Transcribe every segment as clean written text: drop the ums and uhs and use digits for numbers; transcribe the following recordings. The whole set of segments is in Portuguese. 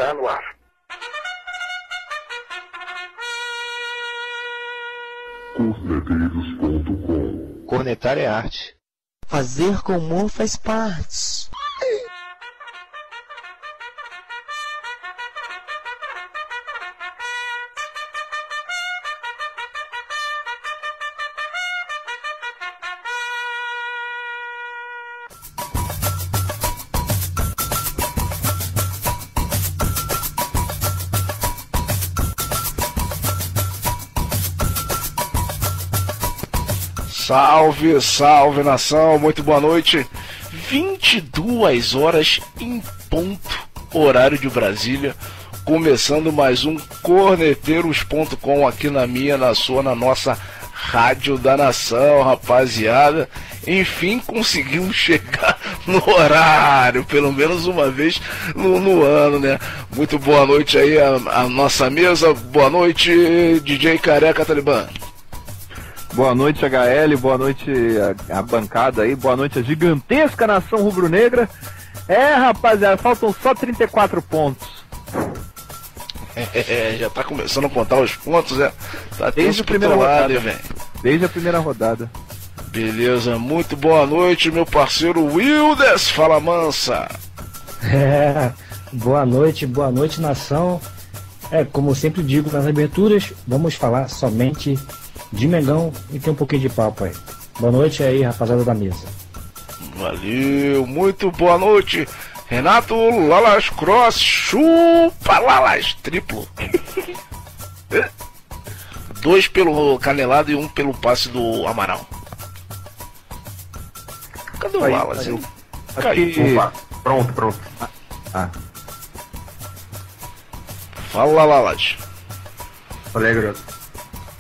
está no ar. Corneteiros.com. Cornetar é arte. Fazer com humor faz parte. Salve, salve nação, muito boa noite. 22 horas em ponto, horário de Brasília. Começando mais um Corneteiros.com aqui na minha, na sua, na nossa Rádio da Nação, rapaziada. Enfim, conseguimos chegar no horário, pelo menos uma vez no ano, né? Muito boa noite aí a nossa mesa. Boa noite, DJ Careca Talibã. Boa noite, HL, boa noite a bancada aí, boa noite a gigantesca nação rubro-negra. Rapaziada, faltam só 34 pontos. Já tá começando a contar os pontos, Tá desde a primeira rodada, velho. Desde a primeira rodada. Beleza, muito boa noite, meu parceiro Wildes, fala mansa. Boa noite, nação. Como eu sempre digo nas aberturas, vamos falar somente de Mengão e tem um pouquinho de papo aí. Boa noite aí, rapaziada da mesa. Valeu, muito boa noite, Renato Lalas Cross, chupa Lalas triplo. 2 pelo Canelado e 1 pelo passe do Amaral. Cadê o Lalas? Caiu. Opa, pronto. Fala, Lalas. Falei, garoto.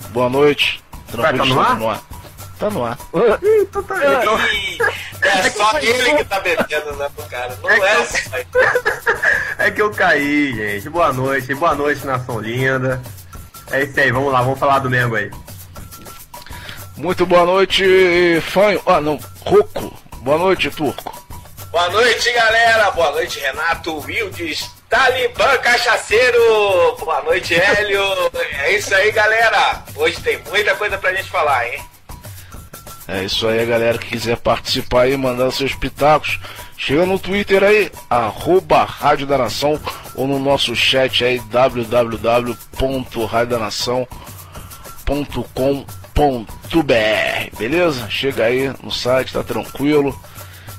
Boa noite. Tá no ar? Tá no ar. É só ele que tá metendo, né, pro cara. Não é só. É que eu caí, gente. Boa noite, nação linda. É isso aí, vamos lá, vamos falar do Mengo aí. Muito boa noite, Fanho. Roco. Boa noite, Turco. Boa noite, galera. Boa noite, Renato, Wildes, Talibã Cachaceiro. Boa noite, Hélio. É isso aí, galera. Hoje tem muita coisa pra gente falar, hein? É isso aí, galera que quiser participar aí, mandar seus pitacos, chega no Twitter aí, @Rádio da Nação, ou no nosso chat aí, www.radiodanação.com.br, beleza? Chega aí no site, tá tranquilo.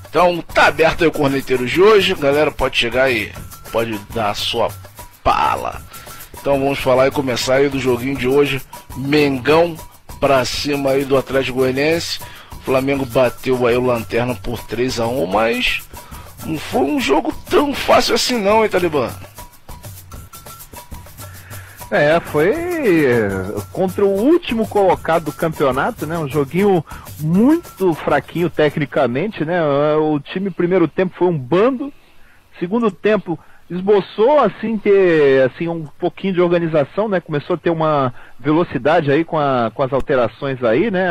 Então, tá aberto aí o Corneteiro de hoje, galera pode chegar aí, pode dar a sua pala. Então vamos falar e começar aí do joguinho de hoje, Mengão pra cima aí do Atlético Goianiense. O Flamengo bateu aí o Lanterna por 3-1, mas não foi um jogo tão fácil assim não, hein, Talibã? Foi contra o último colocado do campeonato, né? Um joguinho muito fraquinho tecnicamente, né? O time primeiro tempo foi um bando, segundo tempo esboçou assim ter assim um pouquinho de organização, né? Começou a ter uma velocidade aí com as alterações aí, né?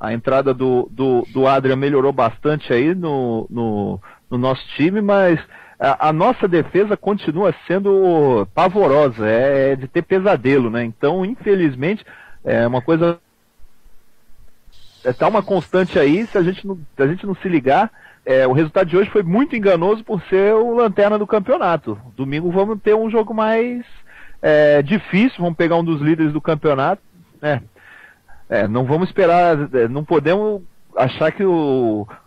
A entrada do Adrian melhorou bastante aí no nosso time, mas a nossa defesa continua sendo pavorosa, é de ter pesadelo, né? Então, infelizmente, é uma coisa, tá uma constante aí, se a gente não se ligar. O resultado de hoje foi muito enganoso por ser o lanterna do campeonato. Domingo vamos ter um jogo mais difícil, vamos pegar um dos líderes do campeonato. Não vamos esperar, não podemos achar que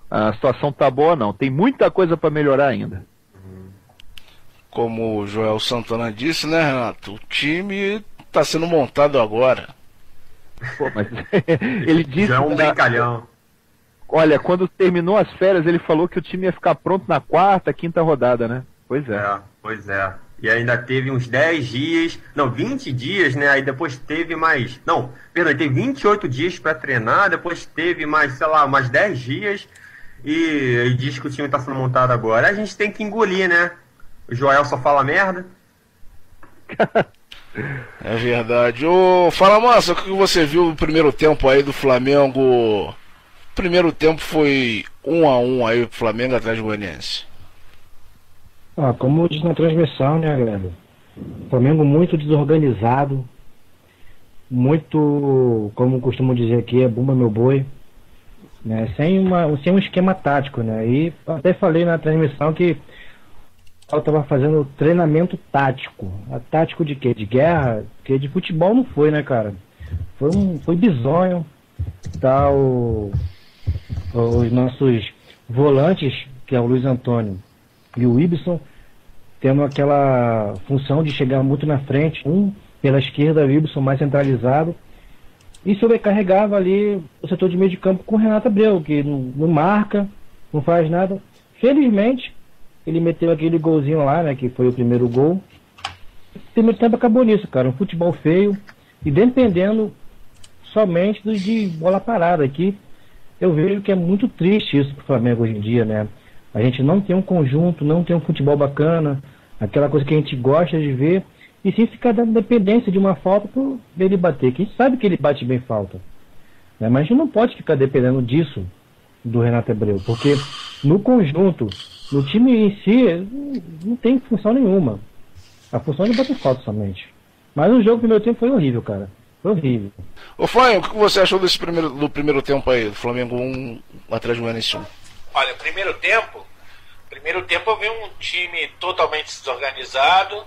a situação tá boa, não. Tem muita coisa para melhorar ainda. Como o Joel Santana disse, né, Renato? O time tá sendo montado agora. Pô, mas ele disse... Já é um brincalhão. Olha, quando terminou as férias, ele falou que o time ia ficar pronto na quarta, quinta rodada, né? Pois é. E ainda teve uns 10 dias, 20 dias, né? Aí depois teve mais... teve 28 dias pra treinar, depois teve mais, mais 10 dias. E diz que o time tá sendo montado agora. A gente tem que engolir, né? O Joel só fala merda. É verdade. Fala, moça, o que você viu no primeiro tempo aí do Flamengo? Primeiro tempo foi 1-1 aí, Flamengo Atlético Goianiense. Como diz na transmissão, né, galera? Flamengo muito desorganizado, muito, como costumo dizer aqui, é bumba meu boi, né? Sem um esquema tático, né? E até falei na transmissão que eu estava fazendo treinamento tático. Tático de quê? De guerra? Porque de futebol não foi, né, cara? Foi bizonho. Tá os nossos volantes, que é o Luiz Antônio e o Ibson, tendo aquela função de chegar muito na frente, um pela esquerda, o Ibson mais centralizado, e sobrecarregava ali o setor de meio de campo com o Renato Abreu, que não marca, não faz nada. Felizmente, ele meteu aquele golzinho lá, né, que foi o primeiro gol. O primeiro tempo acabou nisso, cara, um futebol feio, e dependendo somente de bola parada aqui. Eu vejo que é muito triste isso pro Flamengo hoje em dia, né? A gente não tem um conjunto, não tem um futebol bacana, aquela coisa que a gente gosta de ver, e sim ficar dando dependência de uma falta por ele bater, que a gente sabe que ele bate bem falta, né? Mas a gente não pode ficar dependendo disso do Renato Abreu, porque no conjunto, no time em si, não tem função nenhuma. A função é de bater falta somente. Mas o jogo do primeiro tempo foi horrível, cara. Foi horrível. Ô Fanho, o que você achou do primeiro tempo aí, do Flamengo 1, Atlético Goianiense 1? Olha, primeiro tempo eu vi um time totalmente desorganizado,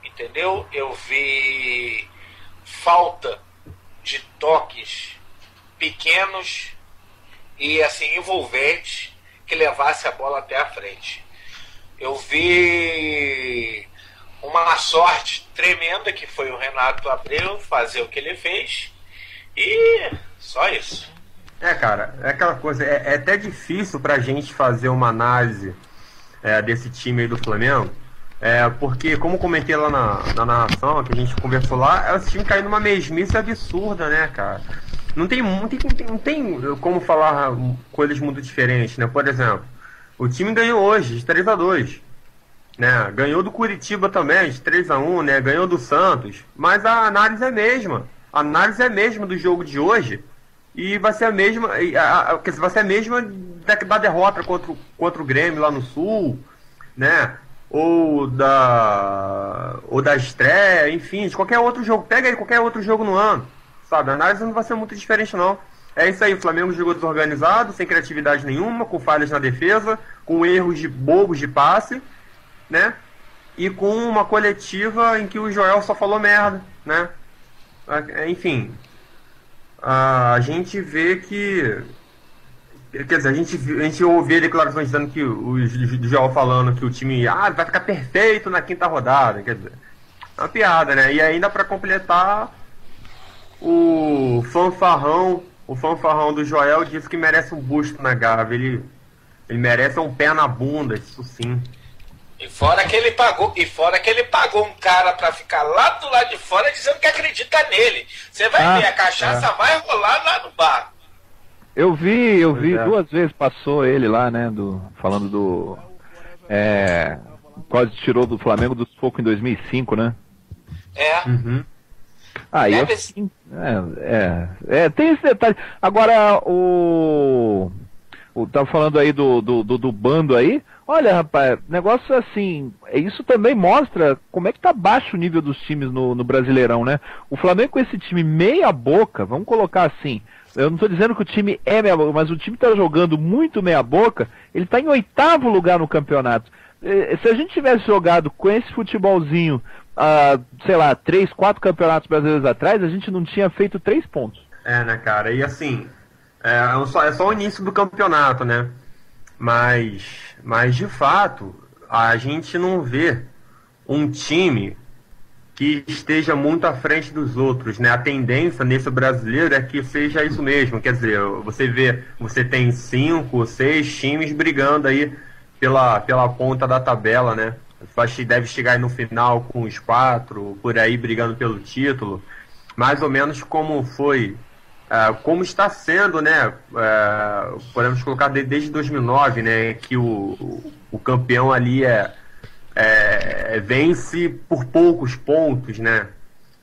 entendeu? Eu vi falta de toques pequenos e assim envolventes que levasse a bola até a frente. Eu vi uma sorte tremenda que foi o Renato Abreu fazer o que ele fez e só isso. Cara, é aquela coisa, é até difícil pra gente fazer uma análise desse time aí do Flamengo, porque, como comentei lá na narração, que a gente conversou lá, esse time caiu numa mesmice absurda, né, cara? Não tem como falar coisas muito diferentes, né? Por exemplo, o time ganhou hoje de 3-2, né? Ganhou do Curitiba também, de 3-1, né? Ganhou do Santos, mas a análise é a mesma. A análise é a mesma do jogo de hoje. E vai ser a mesma, vai ser a mesma da derrota contra o Grêmio lá no Sul, né? Ou da estreia, enfim, de qualquer outro jogo. Pega aí qualquer outro jogo no ano, sabe? A análise não vai ser muito diferente, não. É isso aí, o Flamengo jogou desorganizado, sem criatividade nenhuma, com falhas na defesa, com erros bobos de passe, né? E com uma coletiva em que o Joel só falou merda, né? Enfim... a gente vê que... Quer dizer, a gente ouve declarações dizendo que o Joel falando que o time vai ficar perfeito na quinta rodada. Quer dizer, é uma piada, né? E ainda para completar, o fanfarrão do Joel disse que merece um busto na Gávea. Ele merece um pé na bunda, isso sim. E fora que ele pagou um cara pra ficar lá do lado de fora dizendo que acredita nele. Você vai ver, a cachaça vai rolar lá no bar. Eu vi 2 vezes, passou ele lá, né, falando do... quase tirou do Flamengo do sufoco em 2005, né? Uhum. Tem esse detalhe. Agora, tava falando aí do bando aí. Olha, rapaz, negócio assim, isso também mostra como é que tá baixo o nível dos times no Brasileirão, né? O Flamengo com esse time meia boca, vamos colocar assim, eu não tô dizendo que o time é meia boca, mas o time tá jogando muito meia boca, ele tá em 8º lugar no campeonato. Se a gente tivesse jogado com esse futebolzinho, sei lá, 3, 4 campeonatos brasileiros atrás, a gente não tinha feito 3 pontos. Né, cara, e assim, é só o início do campeonato, né? Mas de fato, a gente não vê um time que esteja muito à frente dos outros, né? A tendência nesse brasileiro é que seja isso mesmo. Quer dizer, você tem 5, 6 times brigando aí pela ponta da tabela, né? Acho que deve chegar aí no final com os 4, por aí brigando pelo título. Mais ou menos como foi... como está sendo, né? Podemos colocar desde 2009, né? Que o campeão ali vence por poucos pontos, né?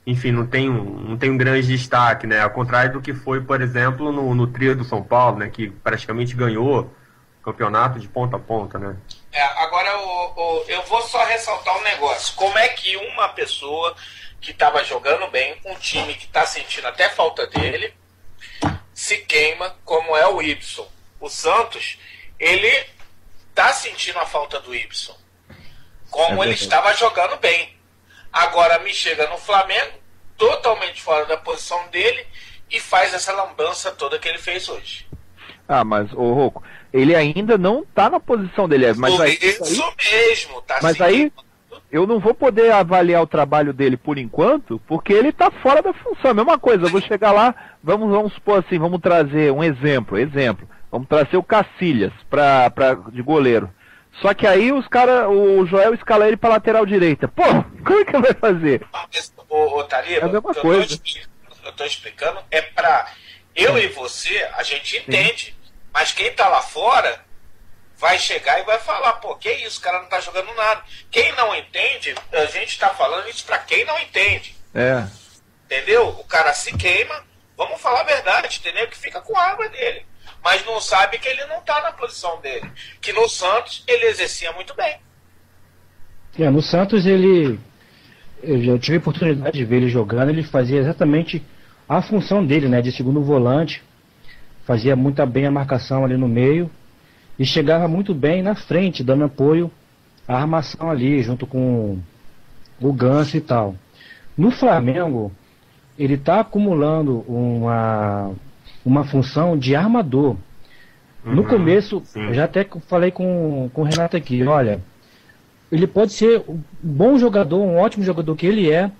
Enfim, não tem um grande destaque, né? Ao contrário do que foi, por exemplo, no trio do São Paulo, né? Que praticamente ganhou o campeonato de ponta a ponta, né? Agora eu vou só ressaltar um negócio. Como é que uma pessoa que estava jogando bem, um time que está sentindo até falta dele, se queima, como é o Ibson? O Santos, ele está sentindo a falta do Ibson, como ele estava jogando bem. Agora me chega no Flamengo, totalmente fora da posição dele, e faz essa lambança toda que ele fez hoje. Mas, ô Rocco, ele ainda não tá na posição dele. Mas isso mesmo, tá. Mas aí, eu não vou poder avaliar o trabalho dele por enquanto, porque ele tá fora da função. A mesma coisa, eu vou chegar lá, vamos supor assim, vamos trazer um exemplo. Vamos trazer o Cacilhas de goleiro. Só que aí o Joel escala ele pra lateral direita. Pô, como é que vai fazer? Ô Tariba, é a mesma coisa. Eu tô explicando, é pra eu e você, a gente entende, mas quem tá lá fora vai chegar e vai falar, pô, que isso, o cara não tá jogando nada. Quem não entende, a gente tá falando isso pra quem não entende. Entendeu? O cara se queima, vamos falar a verdade, entendeu? Que fica com a água dele. Mas não sabe que ele não tá na posição dele. Que no Santos ele exercia muito bem. No Santos eu já tive a oportunidade de ver ele jogando, ele fazia exatamente a função dele, né, de segundo volante, fazia muito bem a marcação ali no meio e chegava muito bem na frente, dando apoio à armação ali, junto com o Ganso e tal. No Flamengo, ele está acumulando uma função de armador. No começo, eu já até falei com o Renato aqui, olha, ele pode ser um bom jogador, um ótimo jogador que ele é,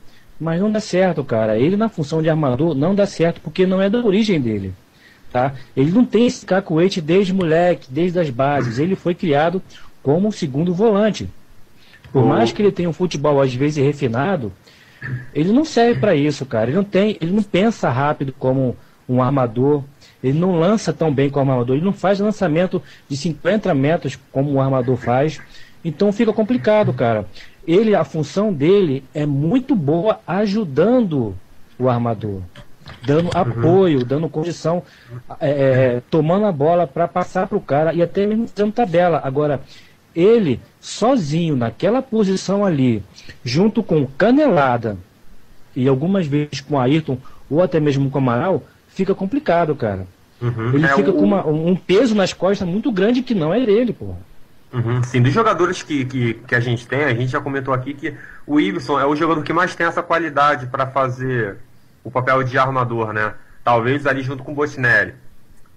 mas não dá certo, cara. Ele na função de armador não dá certo, porque não é da origem dele, tá? Ele não tem esse cacuete desde moleque, desde as bases. Ele foi criado como segundo volante. Por mais que ele tenha um futebol às vezes refinado, ele não serve para isso, cara. Ele não pensa rápido como um armador. Ele não lança tão bem como um armador. Ele não faz lançamento de 50 metros como um armador faz. Então fica complicado, cara. A função dele é muito boa ajudando o armador, dando apoio, dando condição, tomando a bola para passar para o cara e até mesmo fazendo tabela. Agora, ele sozinho naquela posição ali, junto com Canelada e algumas vezes com Ayrton ou até mesmo com Amaral, fica complicado, cara. Ele fica com um peso nas costas muito grande que não é dele, porra. Sim, dos jogadores que a gente tem, a gente já comentou aqui que o Ibson é o jogador que mais tem essa qualidade para fazer o papel de armador, né? Talvez ali junto com o Botinelli,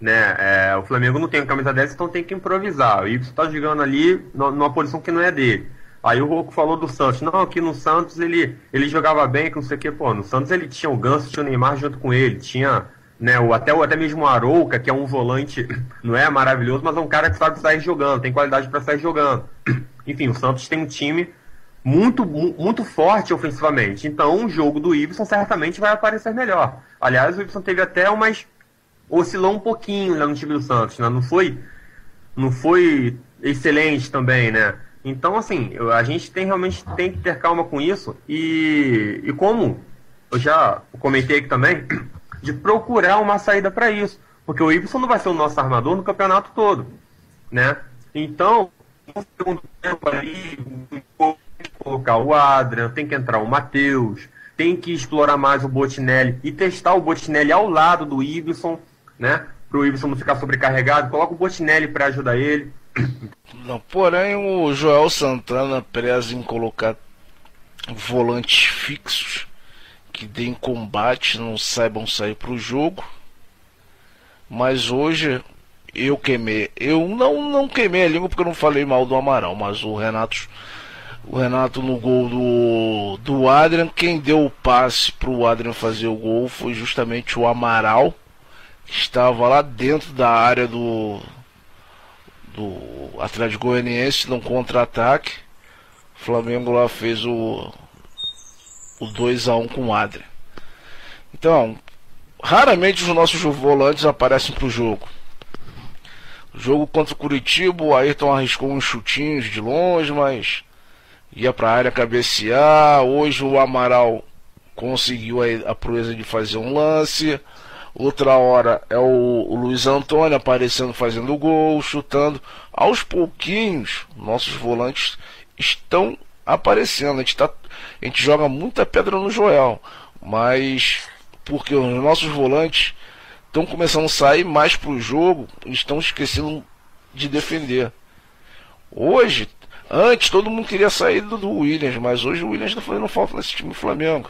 né? O Flamengo não tem camisa 10, então tem que improvisar. O Ibson tá jogando ali numa posição que não é dele. Aí o Rocco falou do Santos. Não, aqui no Santos ele jogava bem, que não sei o que. Pô, no Santos ele tinha o Ganso, tinha o Neymar junto com ele, tinha... Né, até mesmo o Arouca, que é um volante, não é maravilhoso, mas é um cara que sabe sair jogando, tem qualidade para sair jogando. Enfim, o Santos tem um time muito forte ofensivamente, então o jogo do Ibson certamente vai aparecer melhor. Aliás, o Ibson teve até oscilou um pouquinho lá no time do Santos, né? Não foi excelente também, né? Então, assim, a gente realmente tem que ter calma com isso e como eu já comentei aqui também, de procurar uma saída para isso, porque o Ibson não vai ser o nosso armador no campeonato todo, né? Então, no segundo tempo ali, tem que colocar o Adrian, tem que entrar o Matheus, tem que explorar mais o Botinelli e testar o Botinelli ao lado do Ibson, né? Para o Ibson não ficar sobrecarregado, coloca o Botinelli para ajudar ele. Não, porém, o Joel Santana preza em colocar volantes fixos que deem combate, não saibam sair para o jogo. Mas hoje eu não queimei a língua porque eu não falei mal do Amaral, mas o Renato no gol do Adrian, quem deu o passe para o Adrian fazer o gol foi justamente o Amaral, que estava lá dentro da área do Atlético Goianiense num contra-ataque. O Flamengo lá fez o 2-1 com o Adrian. Então, raramente os nossos volantes aparecem pro jogo. O jogo contra o Curitiba, o Ayrton arriscou uns chutinhos de longe, mas ia pra área cabecear. Hoje o Amaral conseguiu a proeza de fazer um lance. outra hora é o Luiz Antônio aparecendo, fazendo gol, chutando. Aos pouquinhos, nossos volantes estão aparecendo. A gente joga muita pedra no Joel, mas porque os nossos volantes estão começando a sair mais pro jogo, estão esquecendo de defender. Hoje, antes todo mundo queria sair do Williams, mas hoje o Williams está fazendo falta nesse time do Flamengo.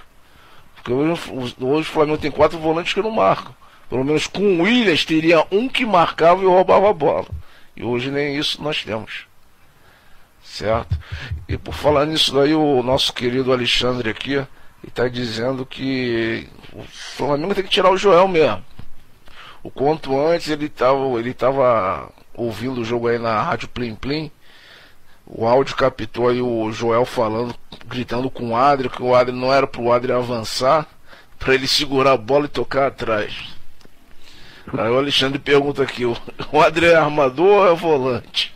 Porque hoje o Flamengo tem 4 volantes que não marcam. Pelo menos com o Williams teria um que marcava e roubava a bola. E hoje nem isso nós temos. Certo? E por falar nisso daí, o nosso querido Alexandre aqui está dizendo que o Flamengo tem que tirar o Joel mesmo. O quanto antes ele estava ouvindo o jogo aí na Rádio Plim Plim. O áudio captou aí o Joel falando, gritando com o Adri, que o Adri não era pro Adri avançar, para ele segurar a bola e tocar atrás. Aí o Alexandre pergunta aqui, o Adri é armador ou é volante?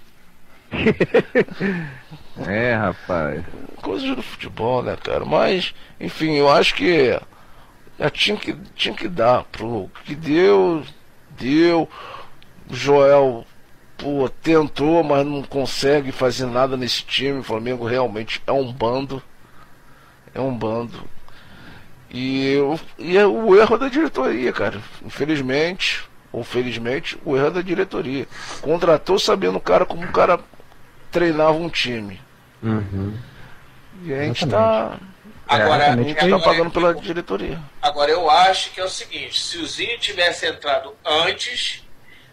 É, rapaz. Coisas do futebol, né, cara? Mas, enfim, eu acho que já tinha que dar pro que deu. O Joel, pô, tentou, mas não consegue fazer nada nesse time. O Flamengo realmente é um bando. E é o erro da diretoria, cara. Infelizmente ou felizmente, o erro é da diretoria. Contratou sabendo o cara como o cara treinava um time. E a gente está pagando pela diretoria. Agora eu acho que é o seguinte, se o Zinho tivesse entrado antes,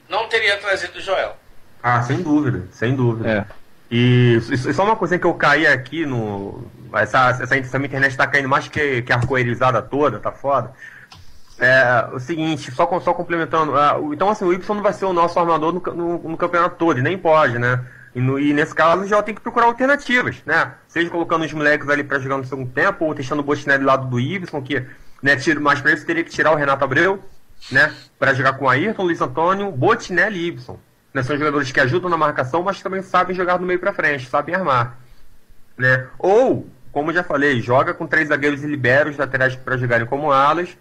não teria trazido o Joel. Ah, sem dúvida. É. E só uma coisa que eu caí aqui essa minha internet tá caindo mais que arco-írisada toda, tá foda. É o seguinte, só complementando, então assim, o Y não vai ser o nosso armador no campeonato todo, e nem pode, né? E nesse caso já tem que procurar alternativas, né? Seja colocando os moleques ali pra jogar no segundo tempo, ou deixando o Botinelli do lado do Ibson, que, né, mais pra isso teria que tirar o Renato Abreu, né? Pra jogar com Ayrton, Luiz Antônio, Botinelli e Ibson. Né? São jogadores que ajudam na marcação, mas também sabem jogar do meio pra frente, sabem armar, né? Ou, como eu já falei, joga com 3 zagueiros e libera os laterais para jogarem como alas,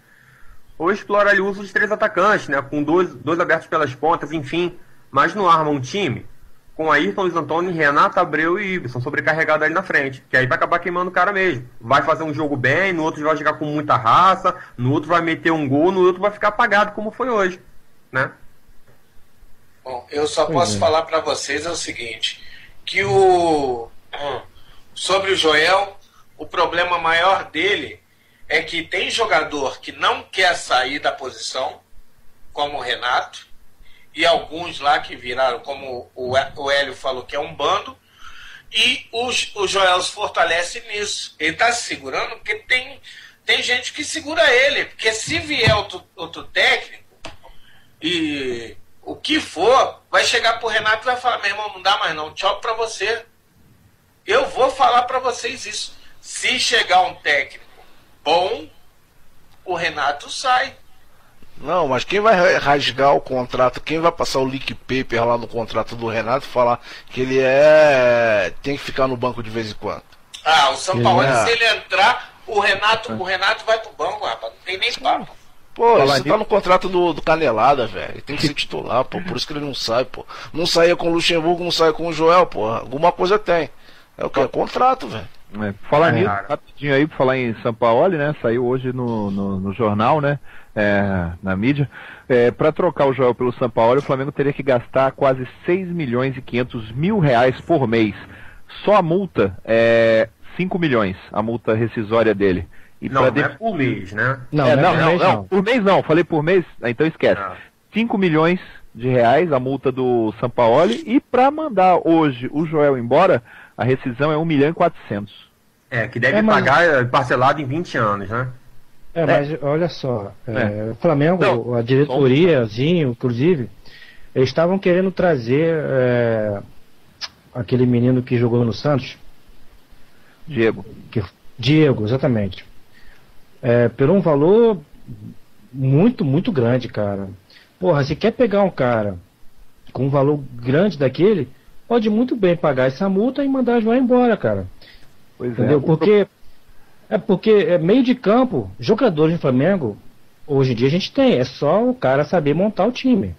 ou explora ali o uso de 3 atacantes, né? Com dois abertos pelas pontas, enfim, mas não arma um time com Ayrton, Luiz Antônio, Renato Abreu e Ibson sobrecarregado ali na frente, que aí vai acabar queimando o cara mesmo. Vai fazer um jogo bem, no outro vai jogar com muita raça, no outro vai meter um gol, no outro vai ficar apagado como foi hoje, né? Bom, eu só posso falar para vocês o seguinte, que sobre o Joel, o problema maior dele é que tem jogador que não quer sair da posição, como o Renato, e alguns lá que viraram, como o Hélio falou, que é um bando, e o Joel se fortalece nisso. Ele está se segurando porque tem gente que segura ele, porque se vier outro técnico, e o que for, vai chegar pro Renato e vai falar, meu irmão, não dá mais não, tchau pra você. Eu vou falar pra vocês isso. Se chegar um técnico bom, o Renato sai. Não, mas quem vai rasgar o contrato, quem vai passar o leak paper lá no contrato do Renato e falar que ele tem que ficar no banco de vez em quando? Ah, o São Paulo, se ele entrar, o Renato vai pro banco, rapaz. Não tem nem papo. Pô, isso tá no contrato do Canelada, velho. Ele tem que ser titular, pô. Por isso que ele não sai, pô. Não saía com o Luxemburgo, não saia com o Joel, pô. Alguma coisa tem. É o que? É contrato, velho. Falar nisso, rapidinho aí, pra falar em Sampaoli, né? Saiu hoje no jornal, né? Na mídia. Pra trocar o Joel pelo Sampaoli, o Flamengo teria que gastar quase 6 milhões e 500 mil reais por mês. Só a multa é 5 milhões, a multa rescisória dele. E não, não é por mês, né? Não, por mês não, falei por mês, então esquece. 5 milhões de reais a multa do Sampaoli, e para mandar hoje o Joel embora, a rescisão é 1 milhão e 400. Que deve pagar parcelado em 20 anos, né? Mas olha só, o Flamengo, a diretoriazinho, inclusive, eles estavam querendo trazer aquele menino que jogou no Santos. Diego, exatamente. Por um valor muito, muito grande, cara. Porra, se quer pegar um cara com um valor grande daquele, pode muito bem pagar essa multa e mandar o João embora, cara. Pois entendeu? Porque meio de campo, jogadores do Flamengo Hoje em dia a gente tem, é só o cara saber montar o time.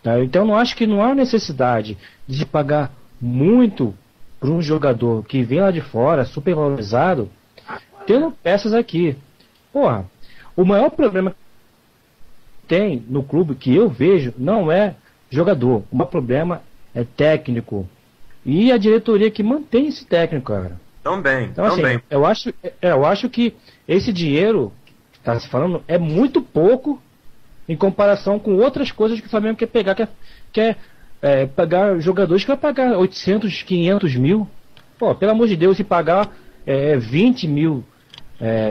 Tá? Então não acho que não há necessidade de pagar muito para um jogador que vem lá de fora, super valorizado, tendo peças aqui. Porra, o maior problema que tem no clube que eu vejo não é jogador, o maior problema é técnico. E a diretoria que mantém esse técnico, cara. Também, Então, também. assim, eu acho que esse dinheiro que está se falando é muito pouco em comparação com outras coisas que o Flamengo quer pegar, quer pagar jogadores que vai pagar 800, 500 mil. Pô, pelo amor de Deus, se pagar 20 mil,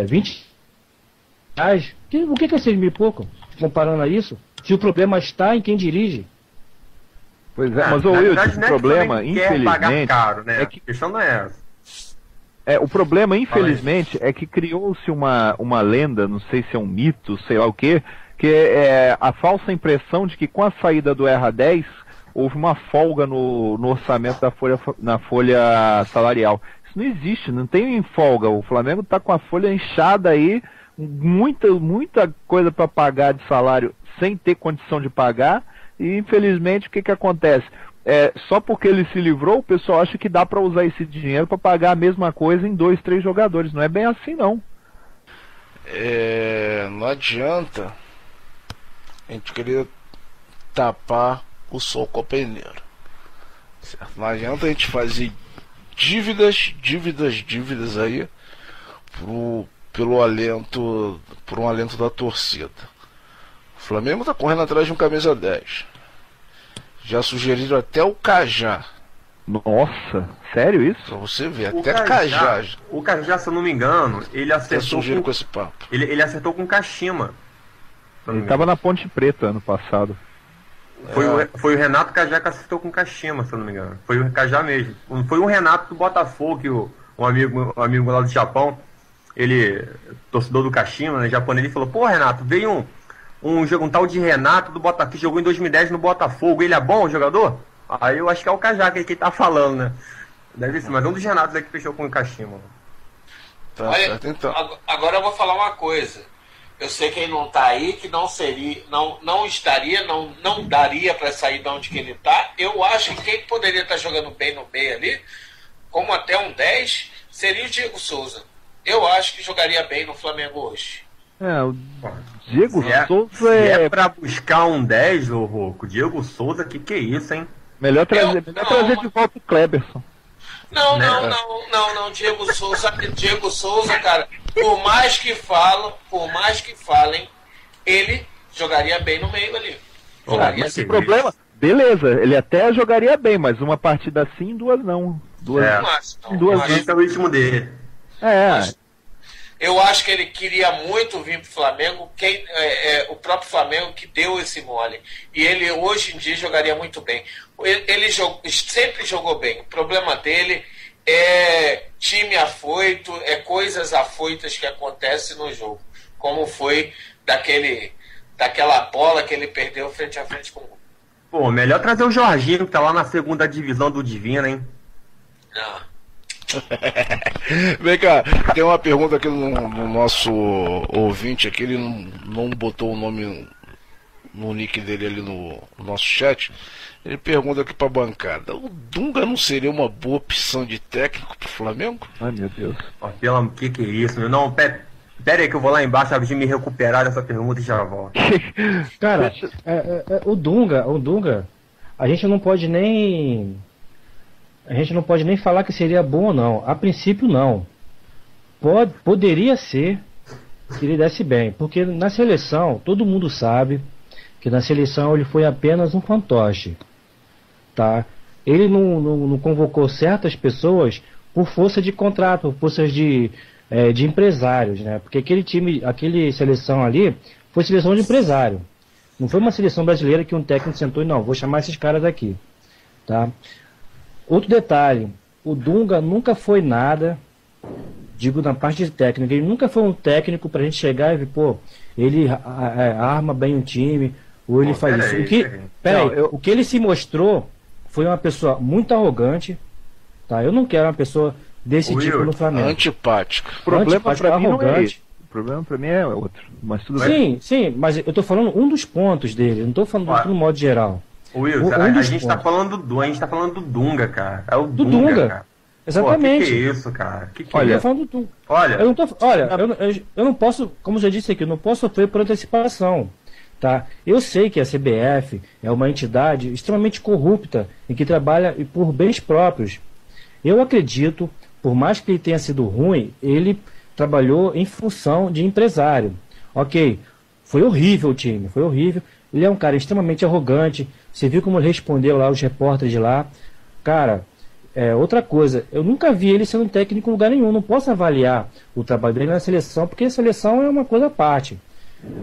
20 reais, o que é 6 mil e pouco, comparando a isso? Se o problema está em quem dirige. Pois é, mas o Wilson, o problema, quer pagar infelizmente, caro, né? é que A questão não é essa. o problema, infelizmente, é que criou-se uma lenda, não sei se é um mito, sei lá o quê, que é a falsa impressão de que com a saída do ERA10 houve uma folga no orçamento na folha salarial. Isso não existe, não tem folga. O Flamengo está com a folha inchada aí, muita coisa para pagar de salário sem ter condição de pagar, e infelizmente o que acontece? Só porque ele se livrou, o pessoal acha que dá para usar esse dinheiro para pagar a mesma coisa em 2, 3 jogadores. Não é bem assim, não. Não adianta a gente querer tapar o sol com a peneira, certo? Não adianta a gente fazer dívidas aí por um alento da torcida. O Flamengo tá correndo atrás de um camisa 10. Já sugeriram até o Cajá. Nossa, sério isso? Pra você ver, até Cajá. O Cajá, se eu não me engano, ele acertou com esse papo. Ele acertou com o Kashima. Ele estava na Ponte Preta ano passado. Foi o Renato Cajá que acertou com o Kashima, se eu não me engano. Foi o Cajá mesmo. Foi o Renato do Botafogo, que um amigo lá do Japão, ele, torcedor do Kashima, né, japonês, ele falou: pô, Renato, veio um tal de Renato do Botafogo, que jogou em 2010 no Botafogo. Ele é bom, o jogador? Aí eu acho que é o Cajá que ele tá falando, né? Deve ser, mas um dos Renatos aí que fechou com o Kashima. Tá. Olha, certo, então. agora eu vou falar uma coisa. Eu sei que ele não tá aí, que não seria, não estaria, não daria para sair de onde que ele tá. Eu acho que quem poderia estar jogando bem no meio ali, como até um 10, seria o Diego Souza. Eu acho que jogaria bem no Flamengo hoje. O Diego Souza se é pra buscar um 10, ô Rocco, Diego Souza, que é isso, hein? Melhor trazer de volta o Kleberson. Não, Diego Souza, cara, por mais que falem, ele jogaria bem no meio ali. Mas o problema, beleza, ele até jogaria bem, mas uma partida sim, 2 não. Duas esse é o ritmo dele. Eu acho que ele queria muito vir pro Flamengo, o próprio Flamengo que deu esse mole. E ele hoje em dia jogaria muito bem. Ele sempre jogou bem. O problema dele é time afoito, coisas afoitas que acontecem no jogo. Como foi daquela bola que ele perdeu frente a frente com o... Pô, melhor trazer o Jorginho, que tá lá na 2ª divisão do Divino, hein? Não. Vem cá, tem uma pergunta aqui no nosso ouvinte aqui, ele não botou o nome no nick dele ali no nosso chat. Ele pergunta aqui pra bancada: o Dunga não seria uma boa opção de técnico pro Flamengo? Ai, meu Deus. Que é isso, meu? Não, pera aí que eu vou lá embaixo de me recuperar dessa pergunta e já volto. Cara, o Dunga, a gente não pode nem falar que seria bom ou não. A princípio, não. Poderia ser que ele desse bem, porque na seleção, todo mundo sabe que na seleção ele foi apenas um fantoche, tá? Ele não convocou certas pessoas por força de contrato, por força de empresários, né? Porque aquele seleção ali foi seleção de empresário. Não foi uma seleção brasileira que um técnico sentou e não, vou chamar esses caras daqui, tá? Outro detalhe, o Dunga nunca foi nada, digo na parte de técnica, ele nunca foi um técnico pra gente chegar e ver, pô, ele arma bem o time, ou ele faz isso. O que ele se mostrou foi uma pessoa muito arrogante, tá? Eu não quero uma pessoa desse tipo no Flamengo. Antipático. O problema pra mim não é esse. O problema pra mim é outro. Mas tudo Sim, sim, mas eu tô falando um dos pontos dele, eu não tô falando do modo geral. Will, a gente tá falando do Dunga, cara. É o Dunga, cara. Exatamente. Pô, que é isso, cara? Que Olha, é eu tô falando do Dunga. Olha, Eu não posso, como já disse aqui, eu não posso sofrer por antecipação. Tá? Eu sei que a CBF é uma entidade extremamente corrupta e que trabalha por bens próprios. Eu acredito, por mais que ele tenha sido ruim, ele trabalhou em função de empresário. Ok, foi horrível o time, foi horrível. Ele é um cara extremamente arrogante. Você viu como ele respondeu lá os repórteres de lá. Cara, outra coisa, eu nunca vi ele sendo técnico em lugar nenhum. Não posso avaliar o trabalho dele na seleção, porque a seleção é uma coisa à parte.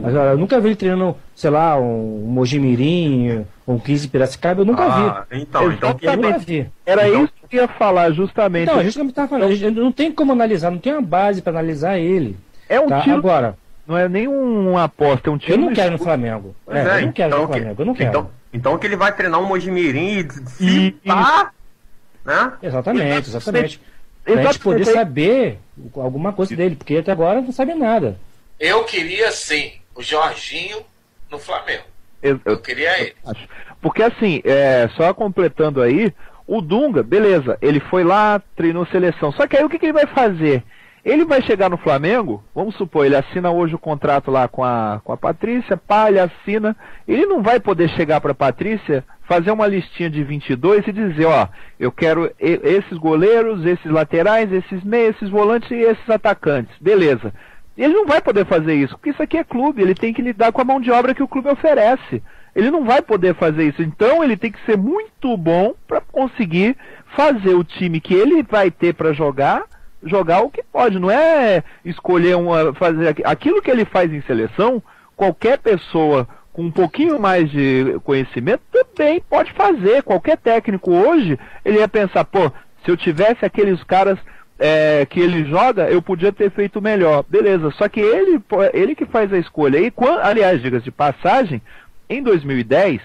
Agora, eu nunca vi ele treinando, sei lá, um Mojimirim, um 15 Piracicaba, eu nunca vi. Então, eu nunca vi. Era isso que eu ia falar, justamente. Não, justamente estava falando, não tem como analisar, não tem uma base para analisar ele. É um time. Agora, não é nem uma aposta, é um time. Eu não quero no Flamengo. Eu não quero no Flamengo, eu não quero. Então que ele vai treinar um Mojimirim e pá, né? Exatamente. Pra gente poder saber alguma coisa dele, porque até agora não sabe nada. Eu queria sim o Jorginho no Flamengo. Eu queria ele. Porque assim, só completando aí, o Dunga, beleza, ele foi lá, treinou seleção. Só que aí o que ele vai fazer? Ele vai chegar no Flamengo, vamos supor, ele assina hoje o contrato lá com a Patrícia, ele assina. Ele não vai poder chegar para a Patrícia, fazer uma listinha de 22 e dizer, ó, eu quero esses goleiros, esses laterais, esses meios, esses volantes e esses atacantes. Beleza. Ele não vai poder fazer isso, porque isso aqui é clube, ele tem que lidar com a mão de obra que o clube oferece. Ele não vai poder fazer isso, então ele tem que ser muito bom para conseguir fazer o time que ele vai ter para jogar o que pode. Não é escolher fazer aquilo que ele faz em seleção. Qualquer pessoa com um pouquinho mais de conhecimento também pode fazer. Qualquer técnico hoje, ele ia pensar, pô, se eu tivesse aqueles caras que ele joga, eu podia ter feito melhor. Beleza, só que ele que faz a escolha. E aliás, diga-se de passagem, em 2010,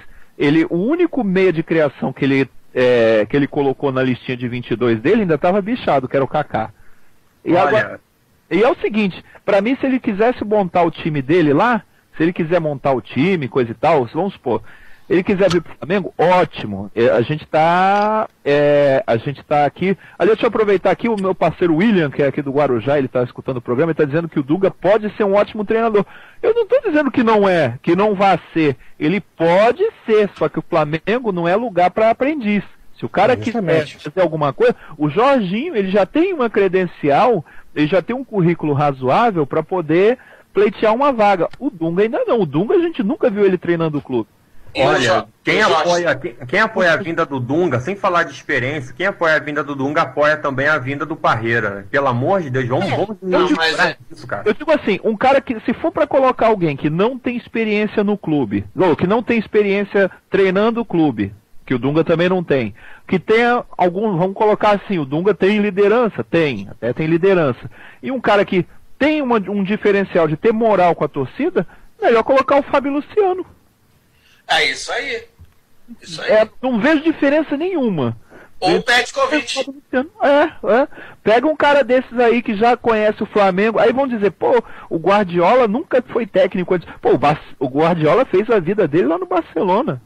o único meio de criação que ele colocou na listinha de 22 dele ainda estava bichado, que era o Kaká. E agora, e é o seguinte, para mim, se ele quisesse montar o time dele lá, se ele quiser montar o time, coisa e tal, vamos supor, ele quiser vir pro Flamengo, ótimo. A gente tá aqui. Aliás, deixa eu aproveitar aqui o meu parceiro William, que é aqui do Guarujá, ele tá escutando o programa, ele tá dizendo que o Dunga pode ser um ótimo treinador. Eu não tô dizendo que não é, que não vai ser. Ele pode ser, só que o Flamengo não é lugar para aprendiz. Se o cara quiser fazer alguma coisa, o Jorginho, ele já tem uma credencial, ele já tem um currículo razoável para poder pleitear uma vaga. O Dunga ainda não. O Dunga a gente nunca viu ele treinando o clube. Olha, quem apoia a vinda do Dunga, sem falar de experiência, quem apoia a vinda do Dunga apoia também a vinda do Parreira. Pelo amor de Deus, vamos isso, cara. Eu digo assim, um cara que, se for para colocar alguém que não tem experiência no clube, ou que não tem experiência treinando o clube, que o Dunga também não tem, que tenha algum, vamos colocar assim, o Dunga tem liderança? Até tem liderança. E um cara que tem um diferencial de ter moral com a torcida, melhor colocar o Fábio Luciano. É isso aí. Não vejo diferença nenhuma. Ou o Petkovic. Pega um cara desses aí que já conhece o Flamengo. Aí vão dizer, pô, o Guardiola nunca foi técnico antes. Pô, o Guardiola fez a vida dele lá no Barcelona.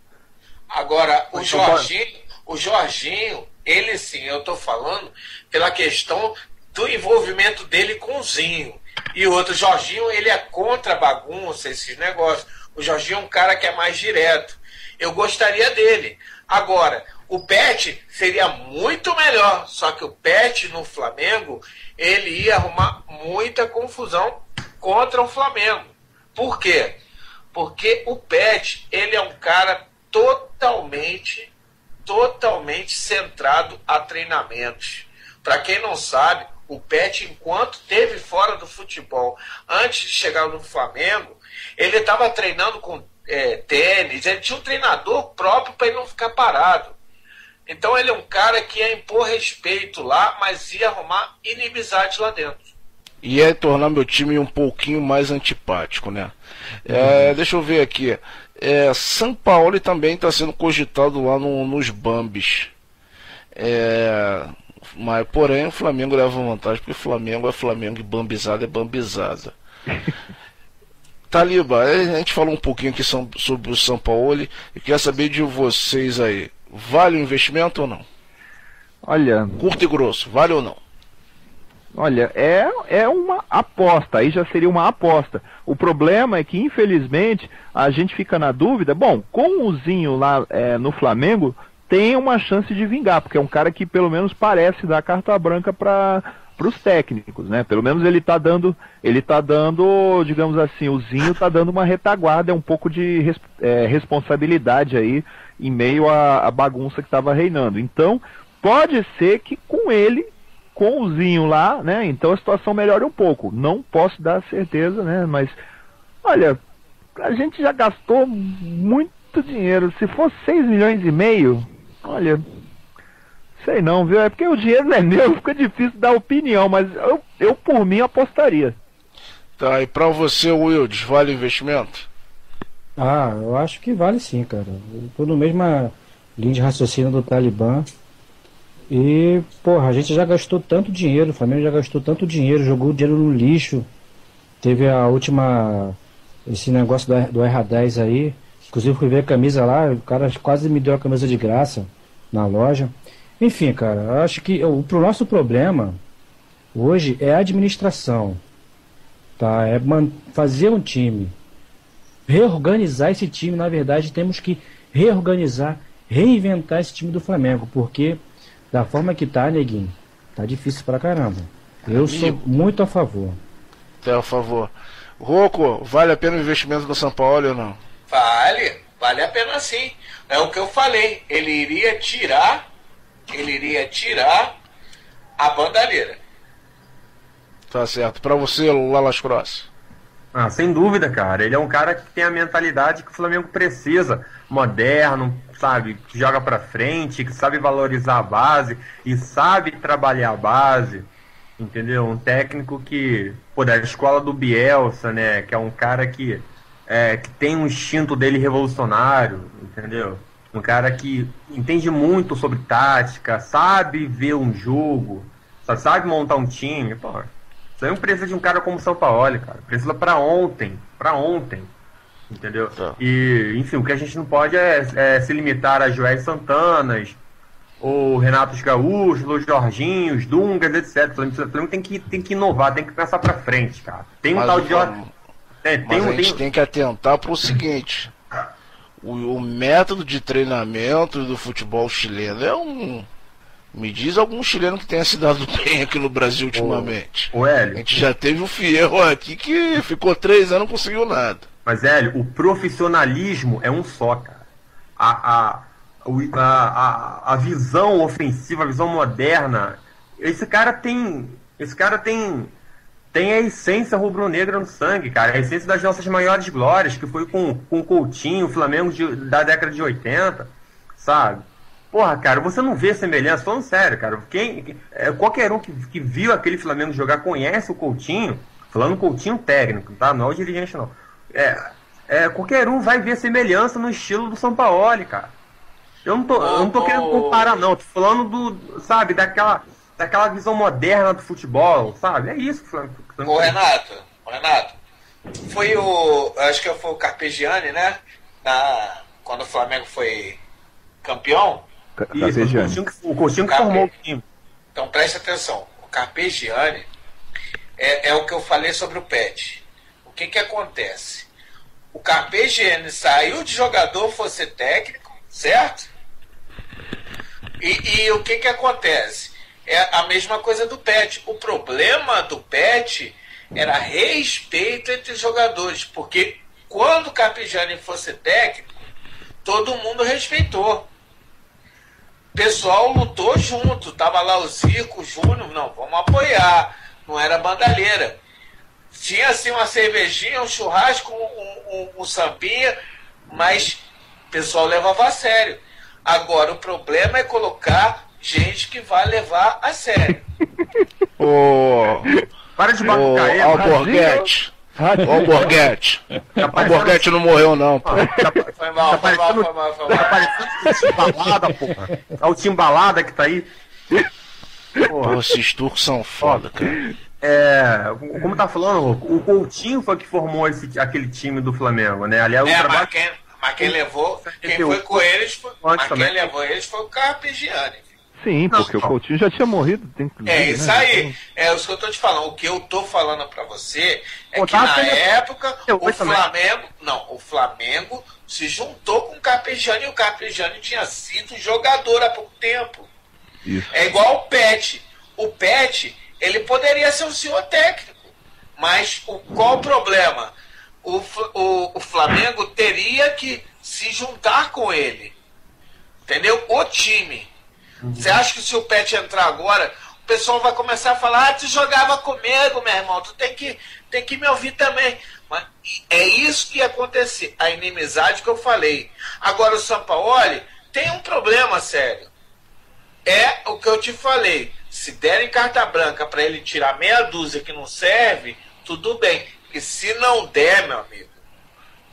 Agora, o Jorginho, ele sim, eu tô falando pela questão do envolvimento dele com o Zinho. E o outro, Jorginho, ele é contra a bagunça, esses negócios. O Jorginho é um cara que é mais direto. Eu gostaria dele. Agora, o Pet seria muito melhor. Só que o Pet no Flamengo, ele ia arrumar muita confusão contra o Flamengo. Por quê? Porque o Pet, ele é um cara totalmente centrado a treinamentos. Para quem não sabe, o Pet, enquanto esteve fora do futebol, antes de chegar no Flamengo, ele estava treinando com tênis, ele tinha um treinador próprio para ele não ficar parado. Então ele é um cara que ia impor respeito lá, mas ia arrumar inimizade lá dentro. Ia tornar meu time um pouquinho mais antipático, né? Deixa eu ver aqui. São Paulo também está sendo cogitado lá nos Bambis. Mas, porém, o Flamengo leva vantagem, porque Flamengo é Flamengo e Bambizada é Bambizada. Taliba, a gente falou um pouquinho aqui sobre o Sampaoli e quer saber de vocês aí. Vale o investimento ou não? Olha, Curto e grosso, vale ou não? olha, é uma aposta, aí já seria uma aposta. O problema é que, infelizmente, a gente fica na dúvida. Bom, com o Zinho lá no Flamengo, tem uma chance de vingar, porque é um cara que pelo menos parece dar carta branca para os técnicos, né? Pelo menos ele tá dando, digamos assim, o Zinho tá dando uma retaguarda, um pouco de responsabilidade aí em meio à bagunça que estava reinando. Então, pode ser que com ele, com o Zinho lá, né? Então a situação melhore um pouco. Não posso dar certeza, né? Mas, olha, a gente já gastou muito dinheiro. Se fosse 6 milhões e meio, olha, sei não, viu? É porque o dinheiro não é meu, fica difícil dar opinião, mas eu por mim apostaria. Tá, e pra você, Wildes, vale o investimento? Ah, eu acho que vale sim, cara. Eu tô na mesma linha de raciocínio do Talibã. E, porra, a gente já gastou tanto dinheiro, o Flamengo já gastou tanto dinheiro, jogou o dinheiro no lixo. Teve a última, esse negócio do R10 aí. Inclusive fui ver a camisa lá, o cara quase me deu a camisa de graça na loja. Enfim, cara, eu acho que pro nosso problema hoje é a administração, tá? É fazer um time, reorganizar esse time. Na verdade, temos que reorganizar, reinventar esse time do Flamengo, porque da forma que tá, neguinho, tá difícil pra caramba. Eu sou muito a favor. Tá a favor. Rocco, vale a pena o investimento do São Paulo ou não? Vale a pena sim. É o que eu falei. Ele iria tirar a bandalheira. Tá certo. Pra você, Lalas Cross? Ah, sem dúvida, cara. Ele é um cara que tem a mentalidade que o Flamengo precisa. Moderno, sabe? Que joga pra frente, que sabe valorizar a base e sabe trabalhar a base. Entendeu? Um técnico que, pô, da escola do Bielsa, né? Que é um cara que tem um instinto dele revolucionário, entendeu? Um cara que entende muito sobre tática, sabe ver um jogo, sabe montar um time. Pô, você não precisa de um cara como o Sampaoli, cara. Precisa pra ontem, entendeu? Tá. E, enfim, o que a gente não pode é se limitar a Joel Santanas, ou Renatos Gaúchos, ou Jorginhos, Dungas, etc. O Flamengo tem que inovar, tem que pensar pra frente, cara. Tem um tal de... Mas a gente tem que atentar para o seguinte: o método de treinamento do futebol chileno é um. Me diz algum chileno que tenha se dado bem aqui no Brasil ultimamente. O Hélio. A gente já teve um Fierro aqui que ficou 3 anos e não conseguiu nada. Mas, Hélio, o profissionalismo é um só, cara. A visão ofensiva, a visão moderna. Esse cara tem a essência rubro-negra no sangue, cara. A essência das nossas maiores glórias, que foi com o Coutinho, o Flamengo da década de 80, sabe? Porra, cara, você não vê semelhança, falando sério, cara. Qualquer um que viu aquele Flamengo jogar conhece o Coutinho, falando Coutinho técnico, tá? Não é o dirigente, não. Qualquer um vai ver semelhança no estilo do Sampaoli, cara. Eu não tô querendo comparar, não. Tô falando sabe, daquela visão moderna do futebol, sabe? É isso. Ô Renato, foi acho que foi o Carpegiani, né? Quando o Flamengo foi campeão. Isso, o Coutinho que formou o time. Então preste atenção, o Carpegiani é o que eu falei sobre o Pet. O que acontece? O Carpegiani saiu de jogador, fosse técnico, certo? E o que acontece? É a mesma coisa do Pet. O problema do Pet era respeito entre os jogadores, porque quando o Carpegiani fosse técnico, todo mundo respeitou. O pessoal lutou junto, tava lá o Zico, o Júnior, não, vamos apoiar, não era bandalheira. Tinha assim uma cervejinha, um churrasco, um sambinha, mas o pessoal levava a sério. Agora, o problema é colocar gente que vai levar a sério. Para de batucar aí, Alborguete. Alborguete não morreu, não, pô. Foi mal. Tá parecendo o Timbalada, porra. É o Timbalada que tá aí. Pô, esses turcos são foda, cara. como tá falando, o Coutinho foi que formou aquele time do Flamengo, né? Aliás, o trabalho... mas quem levou, quem foi com eles, quem levou eles foi o Carpegiani. Sim, porque o Coutinho já tinha morrido. Isso aí. É isso que eu tô te falando. O que eu tô falando pra você é que na época o Flamengo se juntou com o Carpegiani e o Carpegiani tinha sido jogador há pouco tempo. Isso. É igual o Pet. O Pet, ele poderia ser um senhor técnico, mas qual o problema? O Flamengo teria que se juntar com ele. Entendeu? O time. Você acha que se o Pet entrar agora, o pessoal vai começar a falar: tu jogava comigo, meu irmão, tu tem que me ouvir também. Mas é isso que ia acontecer, a inimizade que eu falei. Agora o Sampaoli tem um problema sério. É o que eu te falei. Se derem carta branca para ele tirar meia dúzia que não serve, tudo bem. E se não der, meu amigo,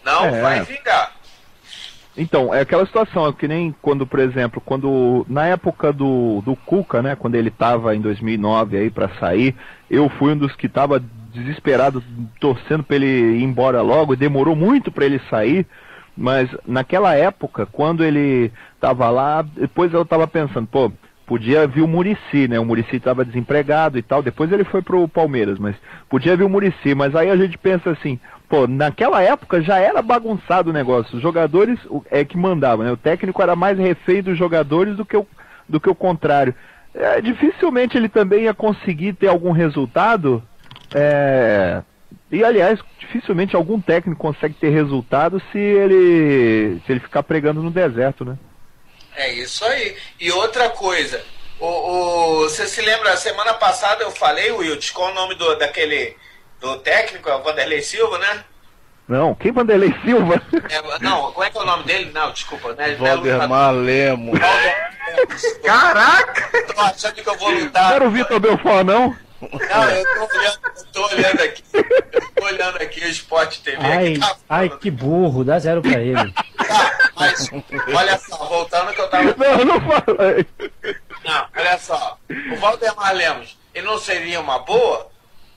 não vai vingar. Então, é aquela situação, é que nem quando, por exemplo, na época do Cuca, né, quando ele estava em 2009 aí para sair, eu fui um dos que estava desesperado, torcendo para ele ir embora logo, e demorou muito para ele sair, mas naquela época, quando ele estava lá, depois eu estava pensando, podia vir o Muricy, né, o Muricy estava desempregado e tal, depois ele foi pro Palmeiras, mas podia vir o Muricy, mas aí a gente pensa assim, naquela época já era bagunçado o negócio, os jogadores que mandavam, né? O técnico era mais refém dos jogadores do que o contrário. Dificilmente ele também ia conseguir ter algum resultado, e aliás, dificilmente algum técnico consegue ter resultado se ele ficar pregando no deserto, né? É isso aí. E outra coisa, você se lembra, semana passada eu falei, Wilton, qual o nome do técnico? É o Vanderlei Silva, né? Não, quem Vanderlei Silva? Não, como é que é o nome dele? Não, desculpa. Né? Valdemar Lemos. Caraca! Tô achando que eu vou lutar. Não era o Vitor Belfort, não? Não, eu tô olhando aqui o Sport TV. Ai, que burro, dá 0 pra ele. Mas, olha só, voltando que eu tava... Não falei. Não, olha só. O Valdemar Lemos, ele não seria uma boa?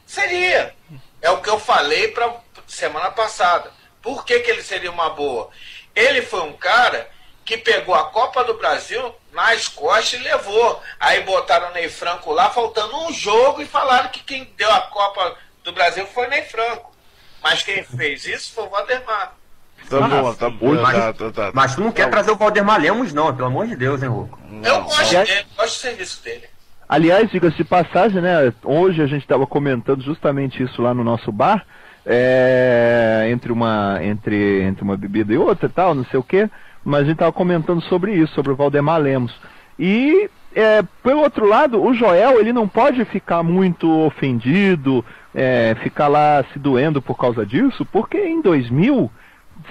Seria. É o que eu falei pra semana passada. Por que ele seria uma boa? Ele foi um cara que pegou a Copa do Brasil nas costas e levou. Aí botaram o Ney Franco lá, faltando um jogo, e falaram que quem deu a Copa do Brasil foi o Ney Franco. Mas quem fez isso foi o Valdemar. Tá bom. Mas tu não quer trazer o Valdemar Lemos, não, pelo amor de Deus, hein, Ruco? Eu gosto dele, gosto do serviço dele. Aliás, diga-se de passagem, né? Hoje a gente estava comentando justamente isso lá no nosso bar, entre uma bebida e outra e tal, não sei o quê, mas a gente estava comentando sobre isso, sobre o Valdemar Lemos. E, pelo outro lado, o Joel, ele não pode ficar muito ofendido, ficar lá se doendo por causa disso, porque em 2000,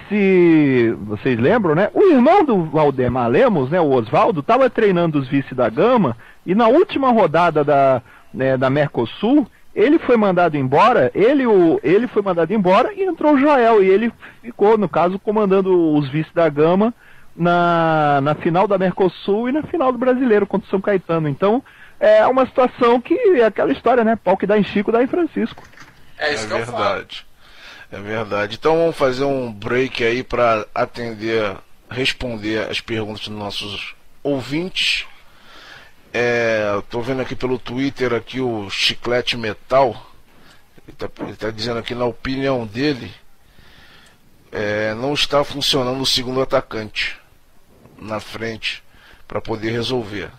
se vocês lembram, né? O irmão do Valdemar Lemos, né, o Oswaldo, estava treinando os vice da Gama, e na última rodada da Mercosul, ele foi mandado embora, ele foi mandado embora e entrou o Joel, e ele ficou, no caso, comandando os vice da Gama na final da Mercosul e na final do Brasileiro contra o São Caetano. Então, é uma situação que é aquela história, né? Pau que dá em Chico, dá em Francisco. É isso que eu falo. É verdade. Então vamos fazer um break aí para responder as perguntas dos nossos ouvintes. Tô vendo aqui pelo Twitter aqui o Chiclete Metal. Ele tá dizendo aqui, na opinião dele, não está funcionando o segundo atacante na frente para poder resolver.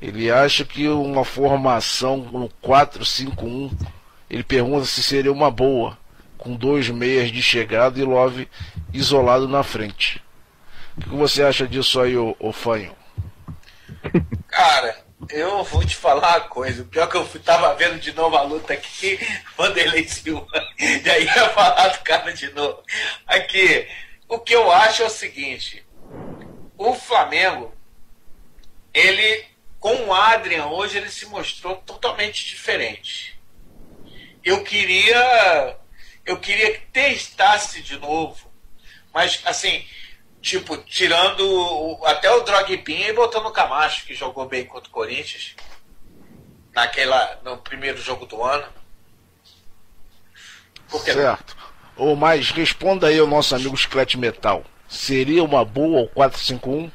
Ele acha que uma formação no 4-5-1, ele pergunta se seria uma boa, com 2 meias de chegada e Love isolado na frente. O que você acha disso aí, ô Fanho? Cara, eu vou te falar uma coisa. O pior que eu tava vendo de novo a luta aqui, Vanderlei Silva, já ia falar do cara de novo. Aqui, o que eu acho é o seguinte: o Flamengo, ele, com o Adrian hoje, ele se mostrou totalmente diferente. Eu queria que testasse de novo, mas assim, tipo, tirando até o Drogbin e botando o Camacho, que jogou bem contra o Corinthians. no primeiro jogo do ano. Por que não? Certo. Ou mais, responda aí ao nosso amigo Chiclete Metal. Seria uma boa o 4-5-1?